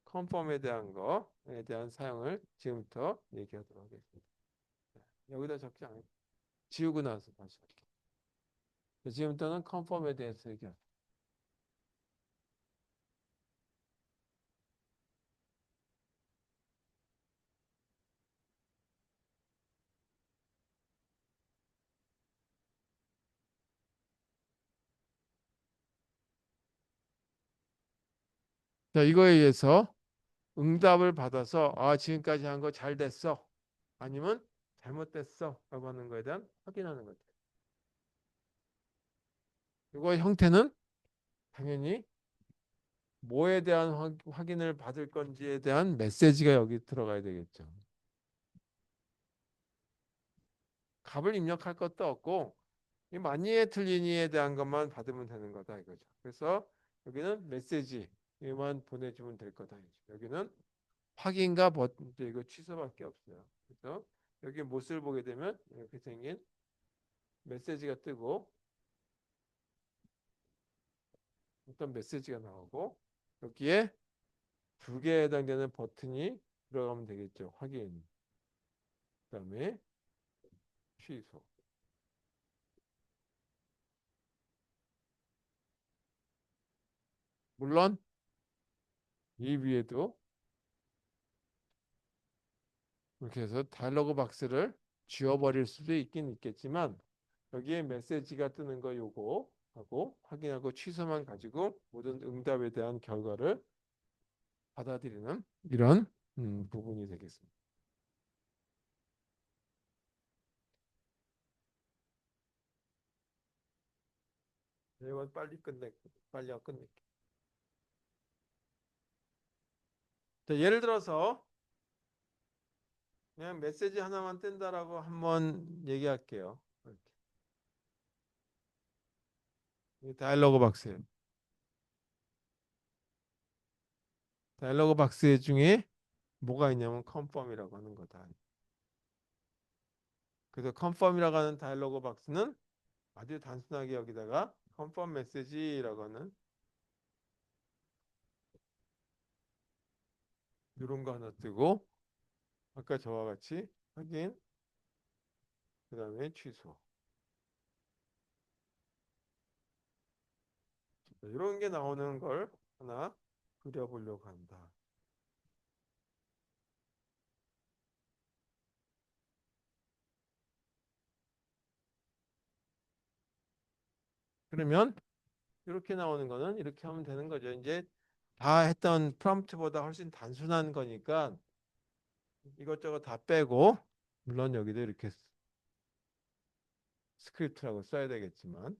S1: 컨펌에 대한 거에 대한 사용을 지금부터 얘기하도록 하겠습니다. 여기다 적지 않아요. 지우고 나서 다시 할게요. 지금부터는 컨펌에 대해서 얘기할게요. 자, 이거에 의해서 응답을 받아서 아, 지금까지 한 거 잘 됐어. 아니면 잘못됐어. 라고 하는 거에 대한 확인하는 거죠. 이거의 형태는 당연히 뭐에 대한 확인을 받을 건지에 대한 메시지가 여기 들어가야 되겠죠. 값을 입력할 것도 없고 이 맞니에 틀리니에 대한 것만 받으면 되는 거다 이거죠. 그래서 여기는 메시지만 보내주면 될 거다. 여기는 확인과 이거 취소밖에 없어요. 그래서 여기 못을 보게 되면 이렇게 생긴 메시지가 뜨고 어떤 메시지가 나오고 여기에 두 개에 해당되는 버튼이 들어가면 되겠죠. 확인, 그다음에 취소. 물론 이 위에도 이렇게 해서 다이alo그 박스를 지워버릴 수도 있긴 있겠지만 여기에 메시지가 뜨는 거 요거 하고 확인하고 취소만 가지고 모든 응답에 대한 결과를 받아들이는 이런 부분이 되겠습니다. 이건 빨리 끝낼게. 자, 예를 들어서 그냥 메시지 하나만 뜬다라고 한번 얘기할게요. 이렇게. 다이alo그 박스예요. 다이alo그 박스 중에 뭐가 있냐면 컨펌이라고 하는 거다. 그래서 컨펌이라고 하는 다이alo그 박스는 아주 단순하게 여기다가 컨펌 메시지라고 하는 이런 거 하나 뜨고 아까 저와 같이 확인 그 다음에 취소 이런 게 나오는 걸 하나 그려보려고 한다. 그러면 이렇게 나오는 거는 이렇게 하면 되는 거죠. 이제 다 했던 프롬프트보다 훨씬 단순한 거니까 이것저것 다 빼고 물론 여기도 이렇게 스크립트라고 써야 되겠지만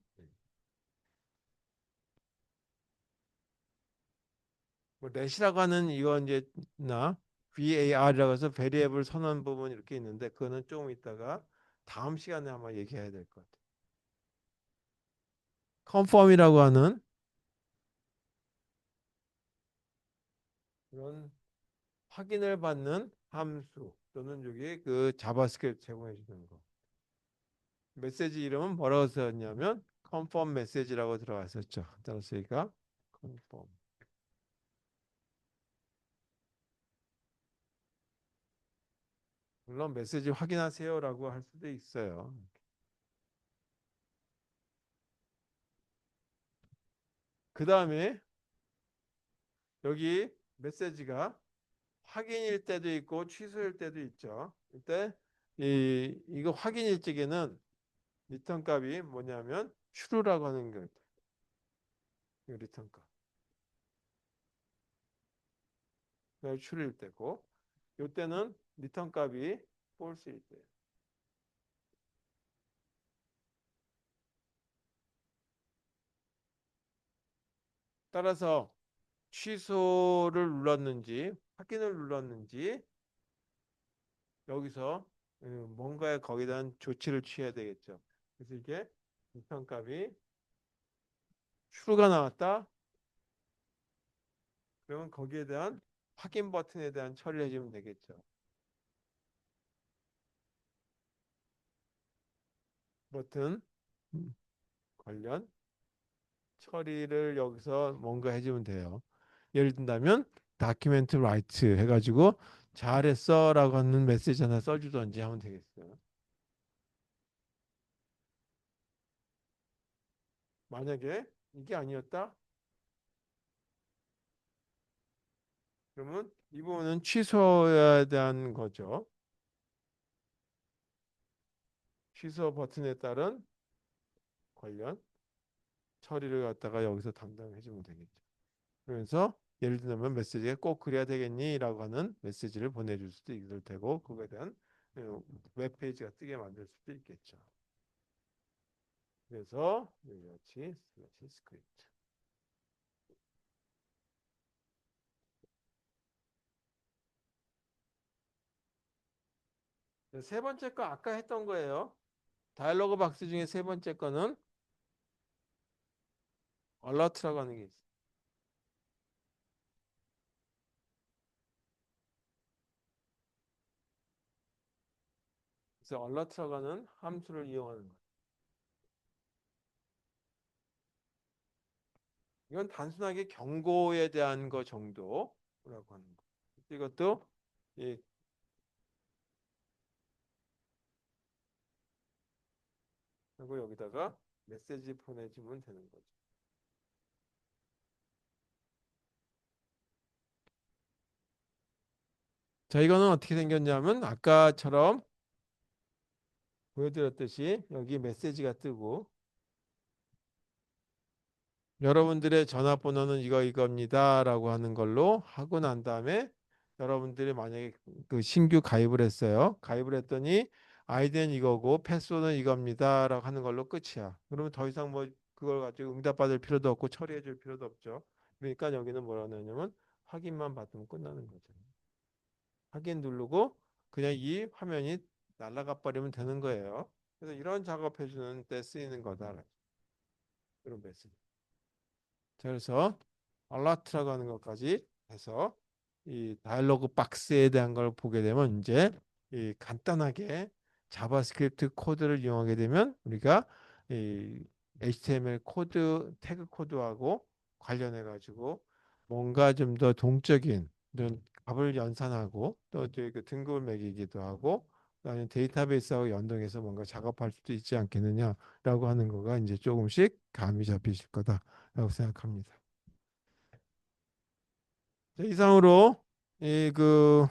S1: 뭐 넷이라고 하는 이거 이제 나 VAR이라고 해서 베리에블 선언 부분 이렇게 있는데 그거는 조금 있다가 다음 시간에 아마 얘기해야 될 것 같아요. 컨펌이라고 하는 그런 확인을 받는 함수 또는 여기 그 자바스크립트 제공해 주는 거. 메시지 이름은 뭐라고 썼냐면 컨펌 메시지라고 들어갔었죠. 따라서 여기가 컨펌. 물론 메시지 확인하세요라고 할 수도 있어요. 그 다음에 여기 메시지가 확인일 때도 있고 취소일 때도 있죠. 이때 이거 확인일 적에는 리턴 값이 뭐냐면 true라고 하는 거 리턴 값. true일 때고 이때는 리턴 값이 false일 때. 따라서 취소를 눌렀는지 확인을 눌렀는지 여기서 뭔가에 거기에 대한 조치를 취해야 되겠죠. 그래서 이게 리턴 값이 true가 나왔다. 그러면 거기에 대한 확인 버튼에 대한 처리를 해주면 되겠죠. 버튼 관련 처리를 여기서 뭔가 해주면 돼요. 예를 든다면 다큐멘트 라이트 해가지고 잘했어라고 하는 메시지 하나 써주던지 하면 되겠어요. 만약에 이게 아니었다? 그러면 이 부분은 취소해야 대한 거죠. 취소 버튼에 따른 관련 처리를 갖다가 여기서 담당해 주면 되겠죠. 그래서 예를 들면 메시지에 꼭 그래야 되겠니? 라고 하는 메시지를 보내줄 수도 있을 테고 그거에 대한 웹페이지가 뜨게 만들 수도 있겠죠. 그래서 여기 같이 슬래시 스크립트. 세 번째 거 아까 했던 거예요. 다이얼로그 박스 중에 세 번째 거는 얼러트라고 하는 게 있어요. 그래서 얼러트라고 하는 함수를 이용하는 거예요. 이건 단순하게 경고에 대한 거 정도라고 하는 거. 이것도 이 그리고 여기다가 메시지 보내주면 되는 거죠. 자, 이거는 어떻게 생겼냐면 아까처럼 보여드렸듯이 여기 메시지가 뜨고 여러분들의 전화번호는 이겁니다라고 하는 걸로 하고 난 다음에 여러분들이 만약에 그 신규 가입을 했어요. 가입을 했더니 아이디는 이거고 패스워드는 이겁니다라고 하는 걸로 끝이야. 그러면 더 이상 뭐 그걸 가지고 응답받을 필요도 없고 처리해 줄 필요도 없죠. 그러니까 여기는 뭐라고 하냐면 확인만 받으면 끝나는 거죠. 확인 누르고 그냥 이 화면이 날아가 버리면 되는 거예요. 그래서 이런 작업해 주는 때 쓰이는 거다. 이런 메시지. 그래서 알라트라고 하는 것까지 해서 이 다이얼로그 박스에 대한 걸 보게 되면 이제 이 간단하게 자바스크립트 코드를 이용하게 되면 우리가 이 HTML 코드 태그 코드하고 관련해 가지고 뭔가 좀 더 동적인 이런 값을 연산하고 또그 등급을 매기기도 하고 아니면 데이터베이스하고 연동해서 뭔가 작업할 수도 있지 않겠느냐라고 하는 거가 이제 조금씩 감이 잡히실 거다라고 생각합니다. 자, 이상으로 이 그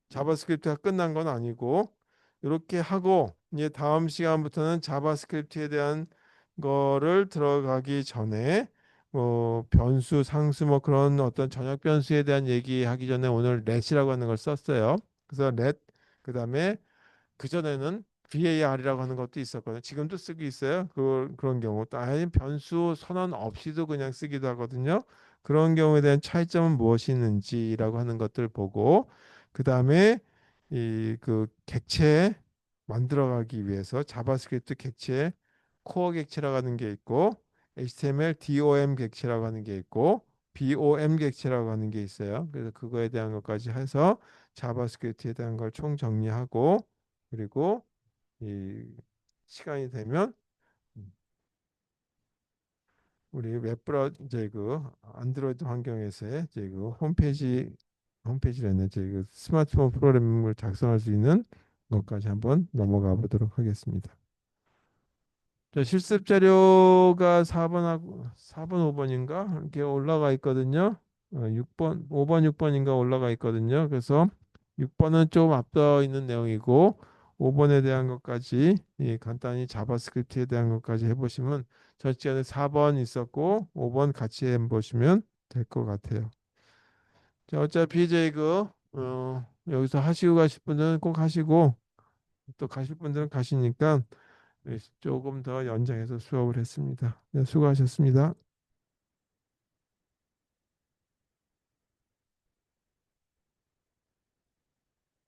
S1: 자바스크립트가 끝난 건 아니고 이렇게 하고 이제 다음 시간부터는 자바스크립트에 대한 거를 들어가기 전에 뭐 변수, 상수 뭐 그런 어떤 전역 변수에 대한 얘기하기 전에 오늘 let이라고 하는 걸 썼어요. 그래서 let 그다음에 그전에는 VAR이라고 하는 것도 있었거든요. 지금도 쓰고 있어요. 그런 경우 또 아예 변수 선언 없이도 그냥 쓰기도 하거든요. 그런 경우에 대한 차이점은 무엇이 있는지라고 하는 것들 보고 그다음에 이 그 객체 만들어가기 위해서 자바스크립트 객체 코어 객체라고 하는 게 있고 HTML DOM 객체라고 하는 게 있고 BOM 객체라고 하는 게 있어요. 그래서 그거에 대한 것까지 해서 자바스크립트에 대한 걸 총 정리하고 그리고 이 시간이 되면 우리 웹브라우저 이제 그 안드로이드 환경에서의 이제 그 홈페이지라는 이제 그 스마트폰 프로그램을 작성할 수 있는 것까지 한번 넘어가 보도록 하겠습니다. 자, 실습 자료가 4번하고 4번, 5번인가 이렇게 올라가 있거든요. 6번, 5번, 6번인가 올라가 있거든요. 그래서 6번은 좀 앞서 있는 내용이고 5번에 대한 것까지 간단히 자바스크립트에 대한 것까지 해보시면 저 시간에 4번 있었고 5번 같이 해보시면 될 것 같아요. 자, 어차피 이제 여기서 하시고 가실 분들은 꼭 하시고 또 가실 분들은 가시니까 조금 더 연장해서 수업을 했습니다. 네, 수고하셨습니다.